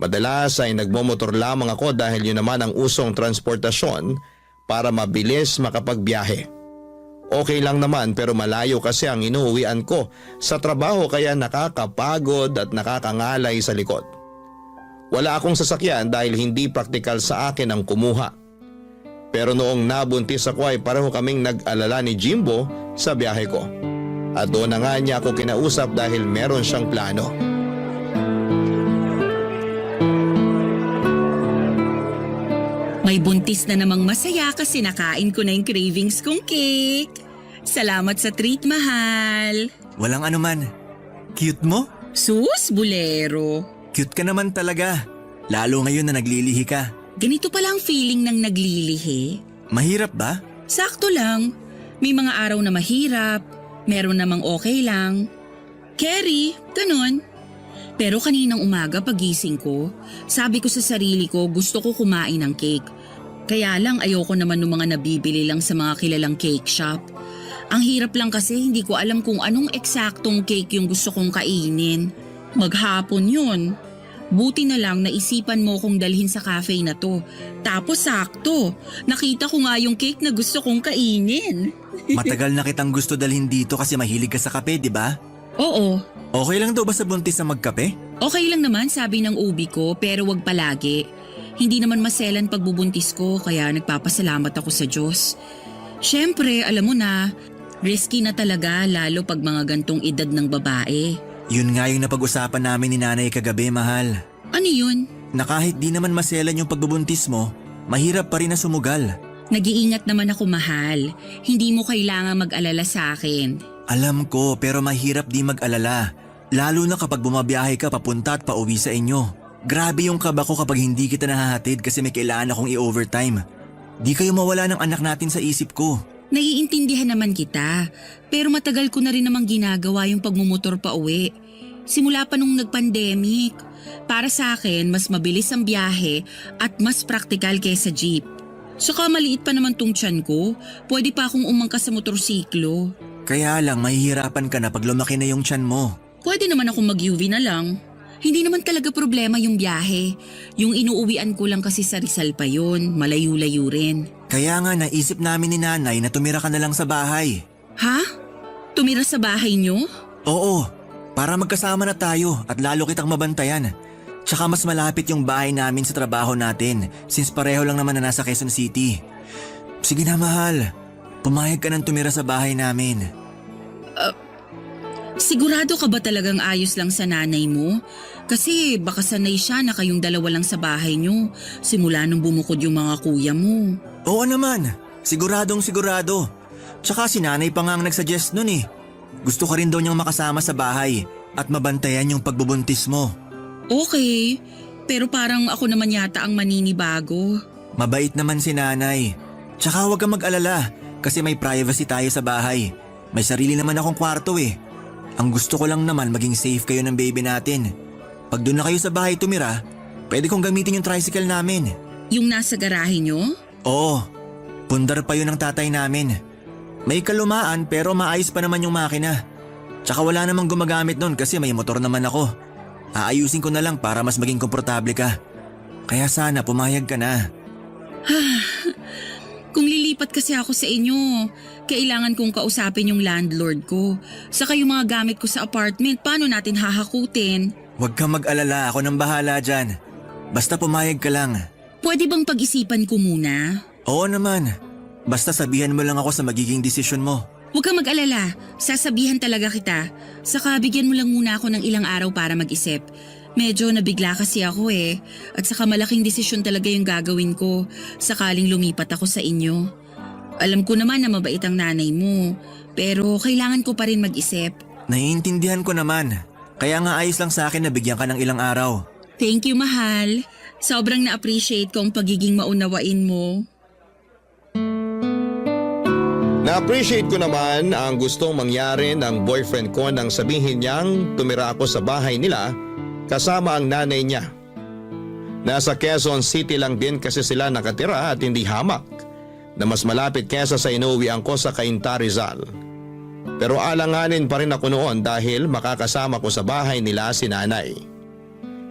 Madalas ay nagmomotor lamang ako dahil yun naman ang usong transportasyon para mabilis makapagbiyahe. Okay lang naman pero malayo kasi ang inuuwian ko sa trabaho kaya nakakapagod at nakakangalay sa likod. Wala akong sasakyan dahil hindi praktikal sa akin ang kumuha. Pero noong nabuntis ako ay pareho kaming nag-alala ni Jimbo sa biyahe ko. At doon na nga niya ako kinausap dahil meron siyang plano. May buntis na namang masaya kasi nakain ko na yung cravings kong cake. Salamat sa treat, mahal. Walang anuman. Cute mo? Sus, bulero. Cute ka naman talaga. Lalo ngayon na naglilihi ka. Ganito pala ang feeling ng naglilihi. Mahirap ba? Sakto lang. May mga araw na mahirap, meron namang okay lang. Carry, ganun. Pero kaninang umaga pagising ko, sabi ko sa sarili ko gusto ko kumain ng cake. Kaya lang ayoko naman ng mga nabibili lang sa mga kilalang cake shop. Ang hirap lang kasi hindi ko alam kung anong eksaktong cake yung gusto kong kainin. Maghapon yun. Buti na lang naisipan mo kong dalhin sa cafe na to. Tapos sakto, nakita ko nga yung cake na gusto kong kainin. Matagal na kitang gusto dalhin dito kasi mahilig ka sa kape, di ba? Oo. Okay lang daw ba sa buntis na magkape? Okay lang naman sabi ng ubi ko pero wag palagi. Hindi naman maselan pagbubuntis ko kaya nagpapasalamat ako sa Diyos. Siyempre, alam mo na, risky na talaga lalo pag mga gantong edad ng babae. Yun nga yung napag-usapan namin ni nanay kagabi, mahal. Ano yun? Na kahit di naman maselan yung pagbubuntis mo, mahirap pa rin na sumugal. Nag-iingat naman ako, mahal. Hindi mo kailangan mag-alala sa akin. Alam ko pero mahirap di mag-alala. Lalo na kapag bumabiyahe ka papunta at pauwi sa inyo. Grabe yung kaba ko kapag hindi kita nahahatid kasi may kailangan akong i-overtime. Di kayo mawala ng anak natin sa isip ko. Naiintindihan naman kita, pero matagal ko na rin namang ginagawa yung pagmumotor pa uwi. Simula pa nung nag-pandemic. Para sa akin, mas mabilis ang biyahe at mas praktikal kaysa jeep. Saka maliit pa naman tong tiyan ko, pwede pa akong umangkas sa motorsiklo. Kaya lang mahihirapan ka na pag lumaki na yung tiyan mo. Pwede naman akong mag-UV na lang. Hindi naman talaga problema yung biyahe. Yung inuuwian ko lang kasi sa Rizal pa yun, malayo-layo rin. Kaya nga naisip namin ni nanay na tumira ka na lang sa bahay. Ha? Tumira sa bahay nyo? Oo, para magkasama na tayo at lalo kitang mabantayan. Tsaka mas malapit yung bahay namin sa trabaho natin since pareho lang naman na nasa Quezon City. Sige na mahal, pumayag ka nang tumira sa bahay namin. Sigurado ka ba talagang ayos lang sa nanay mo? Kasi baka sanay siya na kayong dalawa lang sa bahay nyo simula nung bumukod yung mga kuya mo. Oo naman, siguradong sigurado. Tsaka si nanay pa nga ang nagsuggest nun eh. Gusto ka rin daw niyang makasama sa bahay at mabantayan yung pagbubuntis mo. Okay, pero parang ako naman yata ang maninibago. Mabait naman si nanay. Tsaka huwag kang mag-alala kasi may privacy tayo sa bahay. May sarili naman akong kwarto eh. Ang gusto ko lang naman maging safe kayo ng baby natin. Pag doon na kayo sa bahay tumira, pwede kong gamitin yung tricycle namin. Yung nasa garahe nyo? Oo, pundar pa yun ng tatay namin. May kalumaan pero maayos pa naman yung makina. Tsaka wala namang gumagamit nun kasi may motor naman ako. Aayusin ko na lang para mas maging komportable ka. Kaya sana pumayag ka na. Kung lilipat kasi ako sa inyo, kailangan kong kausapin yung landlord ko. Saka yung mga gamit ko sa apartment, paano natin hahakutin? Huwag kang mag-alala, ako nang bahala dyan. Basta pumayag ka lang. Pwede bang pag-isipan ko muna? Oo naman. Basta sabihan mo lang ako sa magiging desisyon mo. Huwag kang mag-alala, sasabihan talaga kita. Saka bigyan mo lang muna ako ng ilang araw para mag-isip. Medyo nabigla kasi ako eh. At saka malaking desisyon talaga yung gagawin ko sakaling lumipat ako sa inyo. Alam ko naman na mabait ang nanay mo, pero kailangan ko pa rin mag-isip. Naiintindihan ko naman. Kaya nga ayos lang sa akin na bigyan ka ng ilang araw. Thank you, mahal. Sobrang na-appreciate ko ang pagiging maunawain mo. Na-appreciate ko naman ang gustong mangyari ng boyfriend ko nang sabihin niyang tumira ako sa bahay nila kasama ang nanay niya. Nasa Quezon City lang din kasi sila nakatira at hindi hamak na mas malapit kesa sa inuwian ko sa Cainta, Rizal. Pero alanganin pa rin ako noon dahil makakasama ko sa bahay nila si nanay.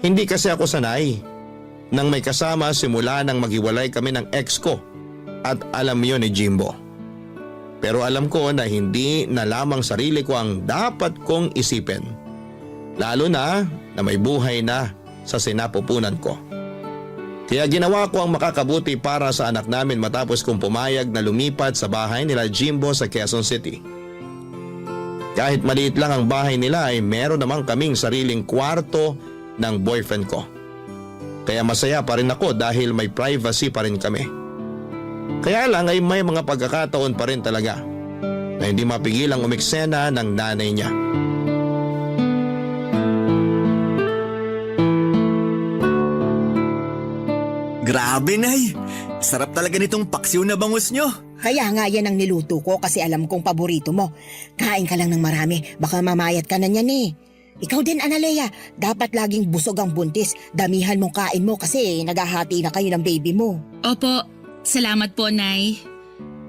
Hindi kasi ako sanay nang may kasama simula nang maghiwalay kami ng ex ko at alam yun ni Jimbo. Pero alam ko na hindi na lamang sarili ko ang dapat kong isipin. Lalo na may buhay na sa sinapupunan ko. Kaya ginawa ko ang makakabuti para sa anak namin matapos kong pumayag na lumipat sa bahay nila Jimbo sa Quezon City. Kahit maliit lang ang bahay nila ay meron namang kaming sariling kwarto ng boyfriend ko. Kaya masaya pa rin ako dahil may privacy pa rin kami. Kaya lang ay may mga pagkakataon pa rin talaga na hindi mapigilang umiksena ng nanay niya. Grabe, Nay! Sarap talaga nitong paksiw na bangus nyo. Kaya nga yan ang niluto ko kasi alam kong paborito mo. Kain ka lang ng marami, baka mamayat ka na niyan eh. Ikaw din, Analea, dapat laging busog ang buntis. Damihan mong kain mo kasi naghahati na kayo ng baby mo. Opo, salamat po, Nay.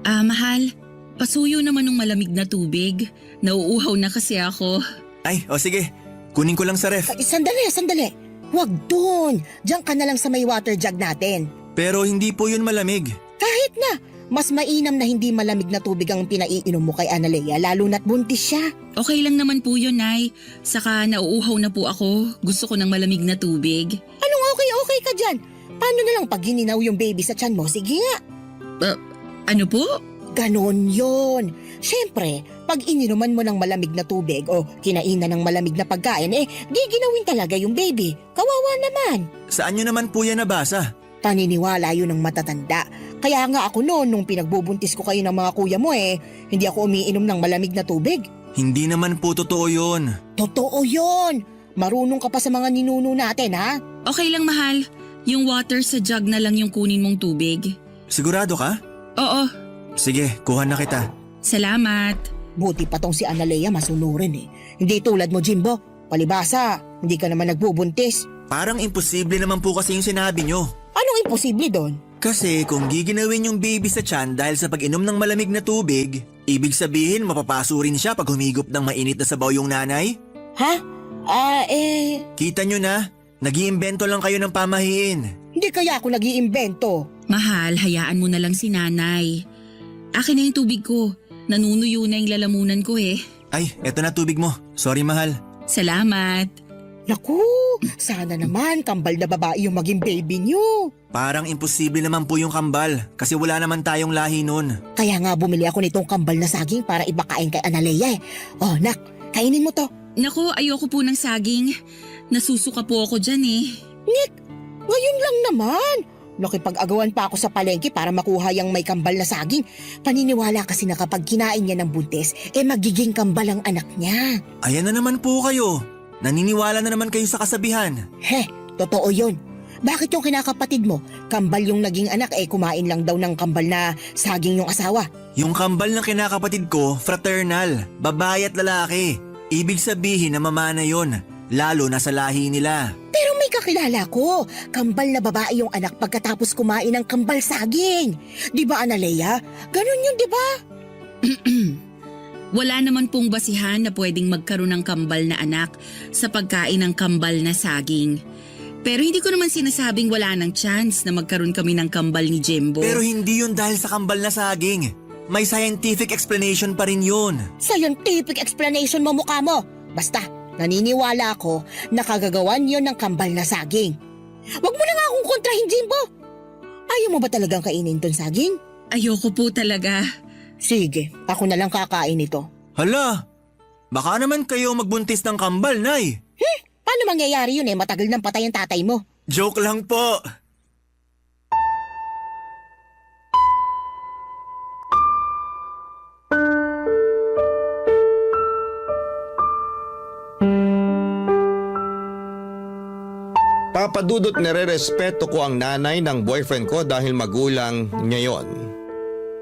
Mahal, pasuyo naman ng malamig na tubig. Nauuhaw na kasi ako. Ay, o sige. Kunin ko lang sa ref. Ay, sandali. Huwag dun. Diyan ka na lang sa may water jug natin. Pero hindi po yun malamig. Kahit na, mas mainam na hindi malamig na tubig ang pinaiinom mo kay Analea lalo na't buntis siya. Okay lang naman po yun, Nay. Saka nauuhaw na po ako. Gusto ko ng malamig na tubig. Anong okay ka dyan? Paano na lang pag gininaw yung baby sa tiyan mo? Sige nga. Ano po? Ganon yon. Siyempre, pag ininuman mo ng malamig na tubig o kinainan ng malamig na pagkain, di ginawin talaga yung baby. Kawawa naman. Saan nyo naman po yan nabasa? Paniniwala yun ng matatanda. Kaya nga ako noon nung pinagbubuntis ko kayo ng mga kuya mo hindi ako umiinom ng malamig na tubig. Hindi naman po totoo yun. Totoo yun. Marunong ka pa sa mga ninuno natin, ha? Okay lang, mahal. Yung water sa jug na lang yung kunin mong tubig. Sigurado ka? Oo, Sige, kuha na kita. salamat. Buti pa tong si Analea masunurin Hindi tulad mo, Jimbo. Palibasa, hindi ka naman nagbubuntis. Parang imposible naman po kasi yung sinabi nyo. Anong imposible doon? Kasi kung giginawin yung baby sa tiyan dahil sa pag-inom ng malamig na tubig, ibig sabihin mapapaso rin siya pag humigop ng mainit na sabaw yung nanay? Ha? Kita nyo na, nag-iimbento lang kayo ng pamahiin. Hindi kaya ako nag-iimbento. Mahal, hayaan mo na lang si nanay. Akin na yung tubig ko. Nanunuyo na yung lalamunan ko Ay, eto na tubig mo. Sorry, mahal. Salamat. Naku, sana naman kambal na babae yung maging baby niyo. Parang imposible naman po yung kambal kasi wala naman tayong lahi nun. Kaya nga bumili ako nitong kambal na saging para ibakain kay Analea Oh, nak, kainin mo to. Naku, ayoko po ng saging. Nasusuka po ako dyan Nick, ngayon lang naman. Nakipag-agawan pa ako sa palengke para makuha yung may kambal na saging. Paniniwala kasi na kapag kinain niya ng buntis, magiging kambal ang anak niya. Ayan na naman po kayo. Naniniwala na naman kayo sa kasabihan. Totoo yun. Bakit yung kinakapatid mo, kambal yung naging anak kumain lang daw ng kambal na saging yung asawa? Yung kambal ng kinakapatid ko, fraternal, babae at lalaki. Ibig sabihin na mamana yun, lalo na sa lahi nila. Pero may kakilala ko, kambal na babae yung anak pagkatapos kumain ng kambal saging. Di ba, Analea? Ganun yun, di ba? Wala naman pong basihan na pwedeng magkaroon ng kambal na anak sa pagkain ng kambal na saging. Pero hindi ko naman sinasabing wala ng chance na magkaroon kami ng kambal ni Jimbo. Pero hindi yun dahil sa kambal na saging. May scientific explanation pa rin yun. Scientific explanation mo mukha mo. Basta, naniniwala ako na kagagawan yon ng kambal na saging. Huwag mo na nga akong kontrahin, Jimbo. Ayaw mo ba talagang kainin ton saging? Ayoko po talaga. Sige, ako na lang kakain ito. Hala, baka naman kayo magbuntis ng kambal, Nay. Paano mangyayari yun matagal nang patay ang tatay mo? Joke lang po. Papadudot nire-respeto ko ang nanay ng boyfriend ko dahil magulang niya yon.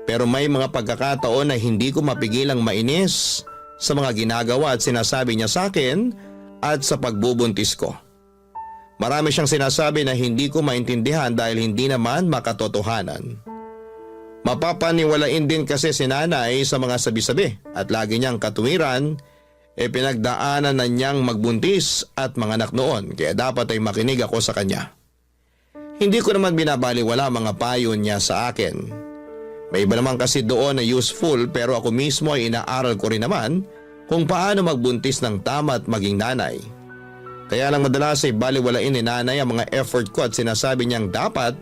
Pero may mga pagkakataon na hindi ko mapigilang mainis sa mga ginagawa at sinasabi niya sa akin at sa pagbubuntis ko. Marami siyang sinasabi na hindi ko maintindihan dahil hindi naman makatotohanan. Mapapaniwalain din kasi si nanay sa mga sabi-sabi at lagi niyang katuwiran pinagdaanan na niyang magbuntis at mga anak noon kaya dapat ay makinig ako sa kanya. Hindi ko naman binabaliwala mga payo niya sa akin. May iba naman kasi doon na useful pero ako mismo ay inaaral ko rin naman kung paano magbuntis ng tama at maging nanay. Kaya lang madalas ay baliwalain ni nanay ang mga effort ko at sinasabi niyang dapat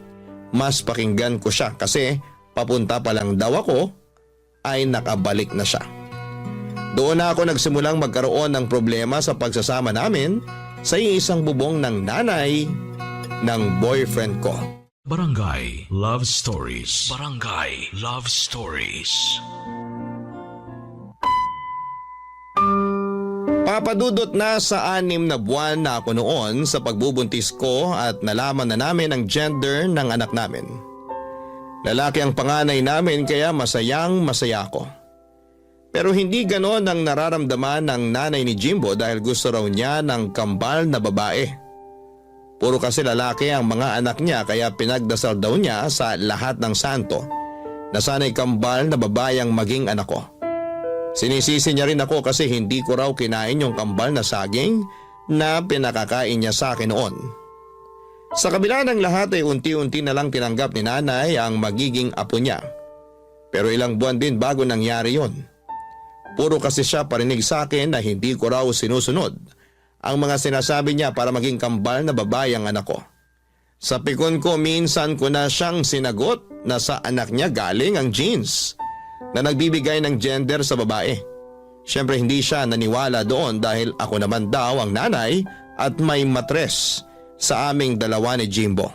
mas pakinggan ko siya kasi papunta pa lang daw ako ay nakabalik na siya. Doon na ako nagsimulang magkaroon ng problema sa pagsasama namin sa isang bubong ng nanay ng boyfriend ko. Barangay Love Stories. Barangay Love Stories. Papadudot na sa 6 na buwan na ako noon sa pagbubuntis ko at nalaman na namin ang gender ng anak namin. Lalaki ang panganay namin kaya masayang masaya ako. Pero hindi ganon ang nararamdaman ng nanay ni Jimbo dahil gusto raw niya ng kambal na babae. Puro kasi lalaki ang mga anak niya kaya pinagdasal daw niya sa lahat ng santo na sana'y kambal na babae ang maging anak ko. Sinisisi niya rin ako kasi hindi ko raw kinain yung kambal na saging na pinakakain niya sa akin noon. Sa kabila ng lahat ay unti-unti na lang tinanggap ni nanay ang magiging apo niya. Pero ilang buwan din bago nangyari yon. Puro kasi siya parinig sa akin na hindi ko raw sinusunod ang mga sinasabi niya para maging kambal na babae ang anak ko. Sa pikon ko minsan ko na siyang sinagot na sa anak niya galing ang genes na nagbibigay ng gender sa babae. Siyempre hindi siya naniwala doon dahil ako naman daw ang nanay at may matres sa aming dalawa ni Jimbo.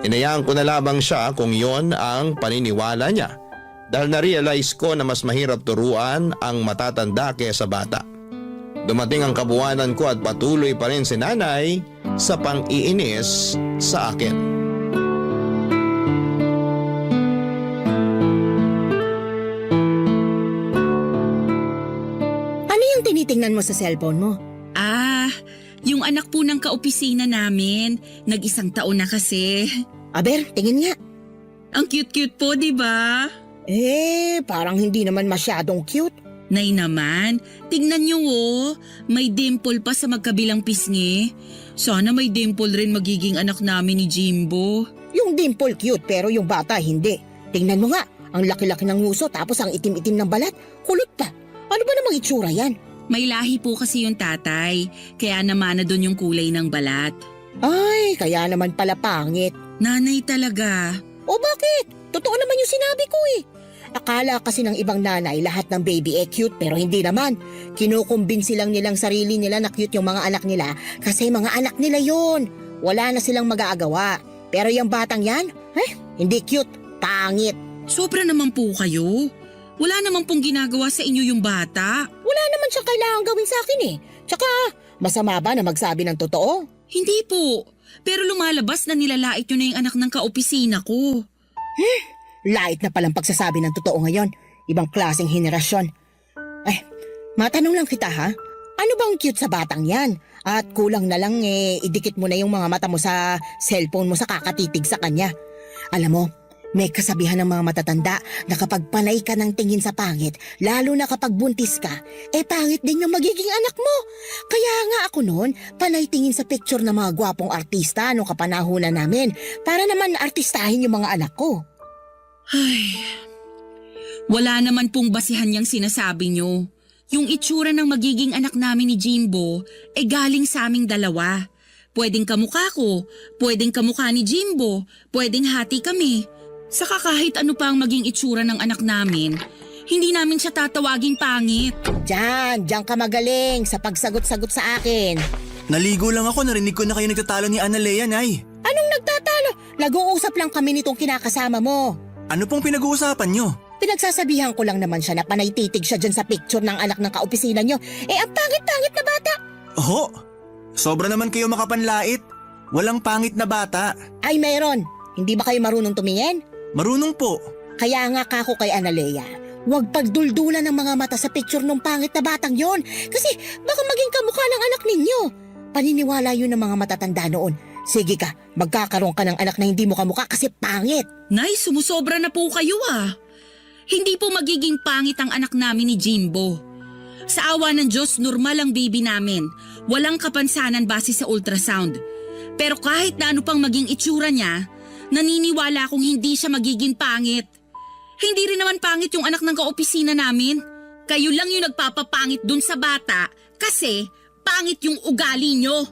Hinayaan ko na lamang siya kung yon ang paniniwala niya dahil na-realize ko na mas mahirap turuan ang matatanda kaysa bata. Dumating ang kabuwanan ko at patuloy pa rin si nanay sa pang-iinis sa akin. Ano yung tinitingnan mo sa cellphone mo? Yung anak po ng kaopisina namin. Nag-1 taon na kasi. Aber, tingin nga. Ang cute-cute po, di ba? Parang hindi naman masyadong cute. Nay naman, tingnan niyo may dimple pa sa magkabilang pisngi. Sana may dimple rin magiging anak namin ni Jimbo. Yung dimple cute pero yung bata hindi. Tingnan mo nga, ang laki-laki ng nguso tapos ang itim-itim ng balat. Kulot pa. Ano ba namang itsura yan? May lahi po kasi yung tatay, kaya naman na doon yung kulay ng balat. Ay, kaya naman pala pangit. Nanay talaga. O bakit? Totoo naman yung sinabi ko eh. Akala kasi ng ibang nanay lahat ng baby cute pero hindi naman. Kinukumbinsi lang nilang sarili nila na cute yung mga anak nila kasi mga anak nila yun. Wala na silang mag-aagawa. Pero yung batang yan, hindi cute, pangit. Sobra naman po kayo. Wala naman pong ginagawa sa inyo yung bata. Wala naman siya kailangan gawin sa akin eh. Tsaka, masama ba na magsabi ng totoo? Hindi po. Pero lumalabas na nilalait nyo na yung anak ng kaopisina ko. Lait na palang pagsasabi ng totoo ngayon. Ibang klaseng henerasyon. Matanong lang kita ha. Ano bang cute sa batang yan? At kulang na lang idikit mo na yung mga mata mo sa cellphone mo sa kakatitig sa kanya. Alam mo, may kasabihan ng mga matatanda na kapag panay ka ng tingin sa pangit, lalo na kapag buntis ka, pangit din yung magiging anak mo. Kaya nga ako noon, panay tingin sa picture ng mga gwapong artista noong kapanahunan namin para naman artistahin yung mga anak ko. Ay, wala naman pong basihan yung sinasabi nyo. Yung itsura ng magiging anak namin ni Jimbo, galing sa aming dalawa. Pwedeng kamukha ko, pwedeng kamukha ni Jimbo, pwedeng hati kami. Saka kahit ano pa ang maging itsura ng anak namin, hindi namin siya tatawaging pangit. Diyan ka magaling sa pagsagot-sagot sa akin. Naligo lang ako, narinig ko na kayo nagtatalo ni Analea, Nay. Anong nagtatalo? Nag-uusap lang kami nitong kinakasama mo. Ano pong pinag-uusapan nyo? Pinagsasabihan ko lang naman siya na panay titig siya dyan sa picture ng anak ng kaopisina nyo. Ang pangit-pangit na bata. Oho, sobra naman kayo makapanlait. Walang pangit na bata. Ay meron. Hindi ba kayo marunong tumingin? Marunong po. Kaya nga kako kay Analea, huwag pagduldulan ng mga mata sa picture ng pangit na batang yon. Kasi baka maging kamukha ng anak ninyo. Paniniwala yun ng mga matatanda noon. Sige ka, magkakaroon ka ng anak na hindi mo kamukha kasi pangit. Nay, sumusobra na po kayo ah. Hindi po magiging pangit ang anak namin ni Jimbo. Sa awa ng Diyos, normal ang baby namin. Walang kapansanan base sa ultrasound. Pero kahit na ano pang maging itsura niya, naniniwala akong hindi siya magiging pangit. Hindi rin naman pangit yung anak ng kaopisina namin. Kayo lang yung nagpapapangit dun sa bata kasi pangit yung ugali nyo.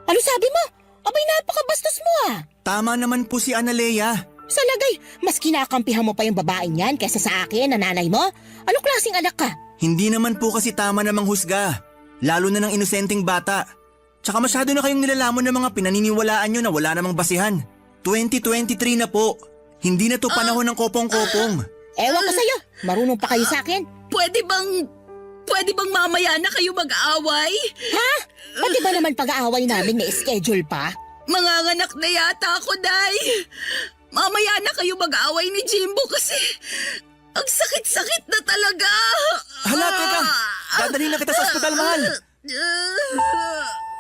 Ano sabi mo? Abay, napakabastos mo ah. Tama naman po si Analea. Sa lagay, mas kinakampihan mo pa yung babaeng yan kaysa sa akin na nanay mo? Anong klaseng anak ka? Hindi naman po kasi tama namang husga. Lalo na ng inosenteng bata. Tsaka masyado na kayong nilalamon ng mga pinaniniwalaan nyo na wala namang basihan. 2023 na po. Hindi na to panahon ng kopong-kopong. Ewan ko sa'yo, marunong pa kayo sa akin. Pwede bang mamaya na kayo mag-aaway? Ha? Pati ba naman pag-aaway namin may schedule pa? Manganganak na yata ako, Day. Mamaya na kayo mag-aaway ni Jimbo kasi ang sakit-sakit na talaga. Hala, teka. Dadalhin na kita sa ospital, mahal.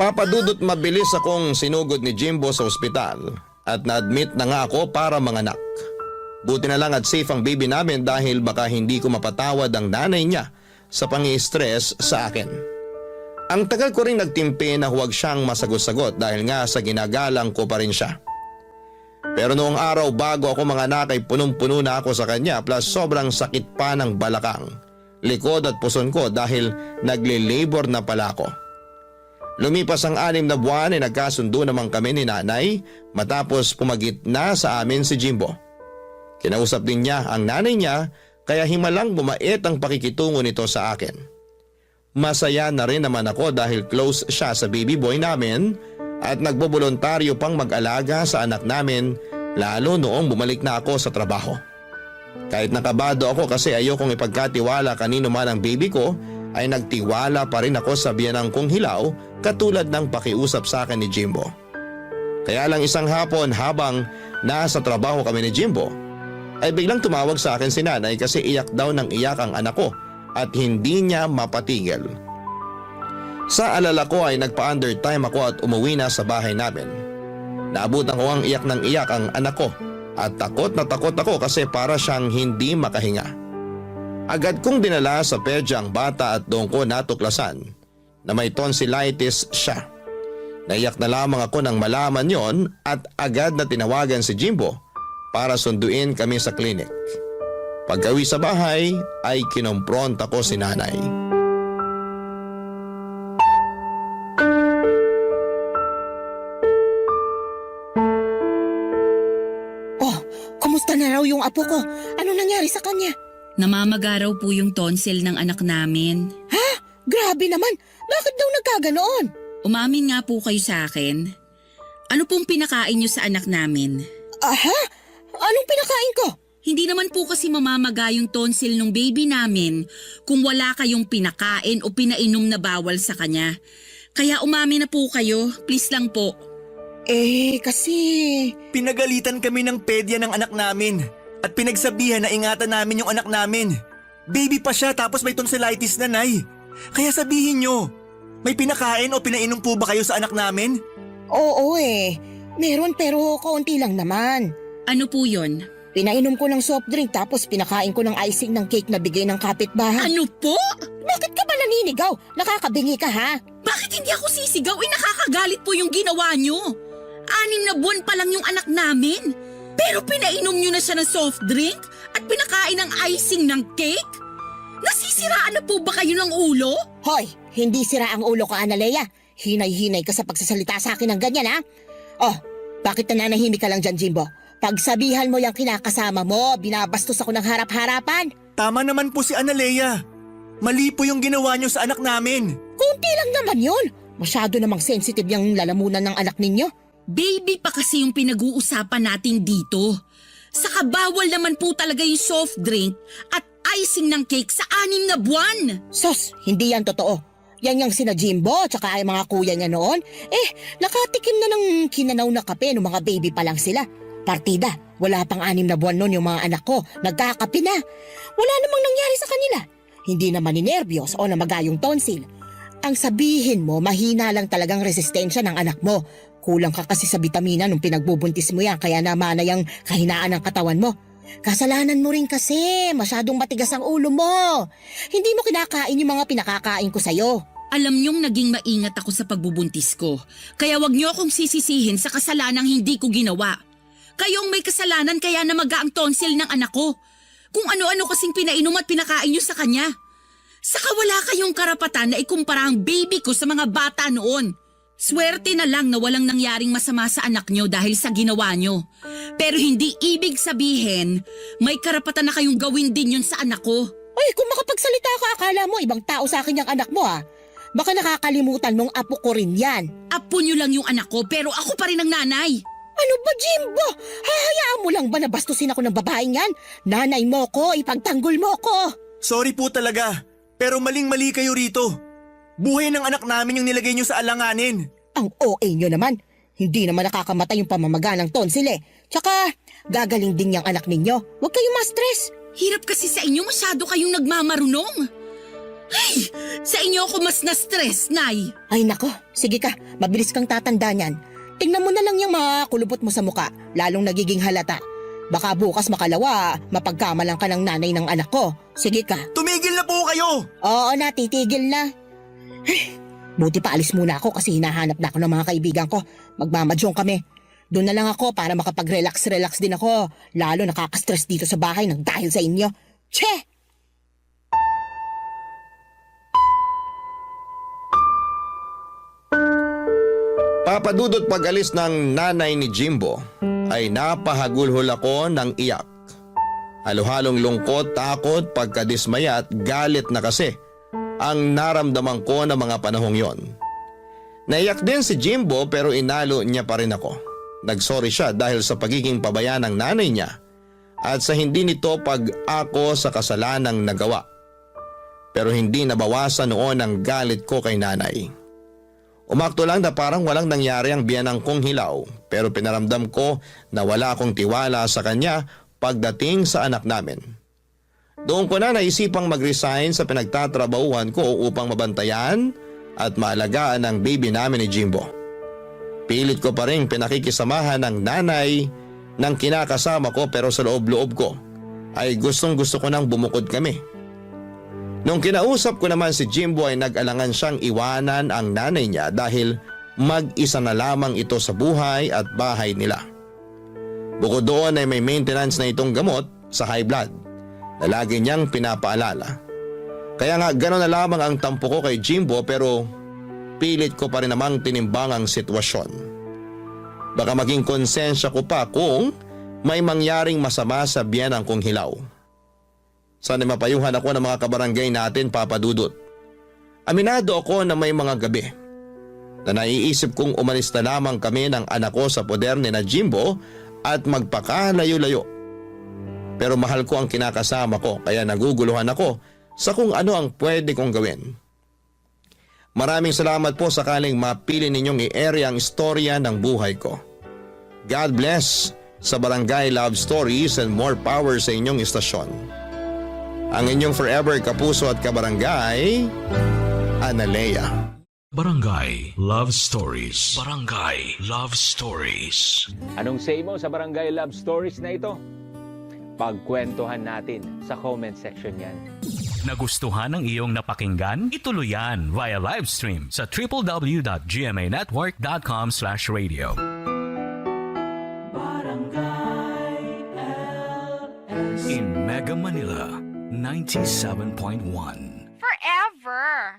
Papadudot mabilis akong sinugod ni Jimbo sa ospital at na-admit na nga ako para manganak. Buti na lang at safe ang baby namin dahil baka hindi ko mapatawad ang nanay niya sa pangi-stress sa akin. Ang tagal ko rin nagtimpi na huwag siyang masagot-sagot dahil nga sa ginagalang ko pa rin siya. Pero noong araw bago ako manganak ay punong-puno na ako sa kanya plus sobrang sakit pa ng balakang, likod at puson ko dahil nagle-labor na pala ako. Lumipas ang 6 na buwan ay nagkasundo naman kami ni nanay matapos pumagitna sa amin si Jimbo. Kinausap din niya ang nanay niya kaya himalang bumait ang pakikitungo nito sa akin. Masaya na rin naman ako dahil close siya sa baby boy namin at nagbobolontaryo pang mag-alaga sa anak namin lalo noong bumalik na ako sa trabaho. Kahit nakabado ako kasi ayokong ipagkatiwala kanino man ang baby ko, ay nagtiwala pa rin ako sa biyanang kong hilaw katulad ng pakiusap sa akin ni Jimbo. Kaya lang isang hapon habang nasa trabaho kami ni Jimbo, ay biglang tumawag sa akin si nanay kasi iyak daw ng iyak ang anak ko at hindi niya mapatigil. Sa alala ko ay nagpa-undertime ako at umuwi na sa bahay namin. Naabutan ko ang iyak ng iyak ang anak ko at takot na takot ako kasi para siyang hindi makahinga. Agad kong dinala sa pedya ang bata at doon ko natuklasan na may tonsillitis siya. Naiyak na lamang ako nang malaman yon at agad na tinawagan si Jimbo para sunduin kami sa klinik. Pagkawi sa bahay ay kinompronta ko si nanay. Oh, kumusta na raw yung apo ko? Ano nangyari sa kanya? Namamagaraw po yung tonsil ng anak namin. Ha? Grabe naman. Bakit daw nagkaganoon? Umamin nga po kayo sa akin. Ano pong pinakain niyo sa anak namin? Aha? Anong pinakain ko? Hindi naman po kasi mamamaga yung tonsil ng baby namin kung wala kayong pinakain o pinainom na bawal sa kanya. Kaya umamin na po kayo, please lang po. Kasi... Pinagalitan kami ng pedya ng anak namin at pinagsabihan na ingatan namin yung anak namin. Baby pa siya tapos may tonsillitis na, Nay. Kaya sabihin nyo, may pinakain o pinainom po ba kayo sa anak namin? Oo meron pero kaunti lang naman. Ano po yon? Pinainom ko ng soft drink tapos pinakain ko ng icing ng cake na bigay ng kapitbahay. Ano po? Bakit ka ba naninigaw? Nakakabingi ka ha? Bakit hindi ako sisigaw? Nakakagalit po yung ginawa nyo. 6 na buwan pa lang yung anak namin. Pero pinainom nyo na siya ng soft drink at pinakain ng icing ng cake? Nasisiraan na po ba kayo ng ulo? Hoy, hindi sira ang ulo ko, Analea. Hinay-hinay ka sa pagsasalita sa akin ng ganyan ha? Oh, bakit nananahimik ka lang dyan, Jimbo? Pagsabihan mo yung kinakasama mo, binabastos ako ng harap-harapan. Tama naman po si Analea. Mali po yung ginawa nyo sa anak namin. Kunti lang naman yun. Masyado namang sensitive yung lalamunan ng anak ninyo. Baby pa kasi yung pinag-uusapan natin dito. Saka bawal naman po talaga yung soft drink at icing ng cake sa 6 na buwan. Sos, hindi yan totoo. Yan yung sina Jimbo tsaka ay mga kuya niya noon. Nakatikim na ng kinanaw na kape nung mga baby pa lang sila. Partida, wala pang 6 na buwan noon yung mga anak ko. Nagkakape na. Wala namang nangyari sa kanila. Hindi naman ninervyos o namaga yung tonsil. Ang sabihin mo, mahina lang talagang resistensya ng anak mo. Kulang ka kasi sa bitamina nung pinagbubuntis mo yan kaya naman yung kahinaan ng katawan mo. Kasalanan mo rin kasi, masyadong matigas ang ulo mo. Hindi mo kinakain yung mga pinakakain ko sa'yo. Alam niyong naging maingat ako sa pagbubuntis ko. Kaya wag niyo akong sisisihin sa kasalanang hindi ko ginawa. Kayong may kasalanan kaya namaga ang tonsil ng anak ko. Kung ano-ano kasing pinainom at pinakain niyo sa kanya. Saka wala kayong karapatan na ikumpara ang baby ko sa mga bata noon. Swerte na lang na walang nangyaring masama sa anak niyo dahil sa ginawa niyo. Pero hindi ibig sabihin, may karapatan na kayong gawin din yun sa anak ko. Ay, kung makapagsalita ka, akala mo ibang tao sa akin yung anak mo ah. Baka nakakalimutan mong apo ko rin yan. Apo niyo lang yung anak ko pero ako pa rin ang nanay. Ano ba, Jimbo? Hahayaan mo lang ba na bastusin ako ng babaeng yan? Nanay mo ko, ipagtanggol mo ko. Sorry po talaga, pero maling-mali kayo rito. Buhay ng anak namin yung nilagay nyo sa alanganin. Ang OA nyo naman. Hindi naman nakakamatay yung pamamaga ng tonsil eh. Tsaka, gagaling din yung anak ninyo. Huwag kayong ma-stress. Hirap kasi sa inyo, masyado kayong nagmamarunong. Ay, sa inyo ako mas na-stress, Nay. Ay nako, sige ka, mabilis kang tatanda niyan. Tingnan mo na lang yung mga kulubot mo sa muka, lalong nagiging halata. Baka bukas makalawa, mapagkamalang ka ng nanay ng anak ko. Sige ka. Tumigil na po kayo! Oo na, titigil na. Ay, buti pa alis muna ako kasi hinahanap na ako ng mga kaibigan ko. Magmamadyong kami. Doon na lang ako para makapag-relax din ako. Lalo nakaka-stress dito sa bahay ng dahil sa inyo. Che! Papadudot pag-alis ng nanay ni Jimbo ay napahagulhol ako ng iyak. Halo-halong lungkot, takot, pagkadismaya at galit na kasi ang naramdaman ko na mga panahong yon. Naiyak din si Jimbo pero inalo niya pa rin ako. Nagsorry siya dahil sa pagiging pabaya ng nanay niya at sa hindi nito pag-ako sa kasalanang nagawa. Pero hindi nabawasan noon ang galit ko kay nanay. Umakto lang na parang walang nangyari ang biyanang kong hilaw pero pinaramdam ko na wala akong tiwala sa kanya pagdating sa anak namin. Doon ko na naisipang mag-resign sa pinagtatrabahuhan ko upang mabantayan at maalagaan ang baby namin ni Jimbo. Pilit ko pa rin pinakikisamahan ng nanay ng kinakasama ko pero sa loob-loob ko ay gustong-gusto ko nang bumukod kami. Nung kinausap ko naman si Jimbo ay nag-alangan siyang iwanan ang nanay niya dahil mag-isa na lamang ito sa buhay at bahay nila. Bukod doon ay may maintenance na itong gamot sa high blood na lagi niyang pinapaalala. Kaya nga gano'n na lamang ang tampo ko kay Jimbo pero pilit ko pa rin namang tinimbang ang sitwasyon. Baka maging konsensya ko pa kung may mangyaring masama sa biyanang kong hilaw. Sana mapayuhan ako ng mga kabarangay natin, Papa Dudut. Aminado ako na may mga gabi na naiisip kong umalis na lamang kami ng anak ko sa poder ni na Jimbo at magpakalayo-layo. Pero mahal ko ang kinakasama ko kaya naguguluhan ako sa kung ano ang pwede kong gawin. Maraming salamat po sakaling mapili ninyong i-air ang istorya ng buhay ko. God bless sa Barangay Love Stories and more power sa inyong istasyon. Ang inyong forever kapuso at kabarangay, Analea. Barangay Love Stories. Barangay Love Stories. Anong say mo sa Barangay Love Stories na ito? Pagkwentuhan natin sa comment section yan. Nagustuhan ng iyong napakinggan? Ituloy yan via live stream sa www.gmanetwork.com/radio. In Mega Manila, 97.1. Forever.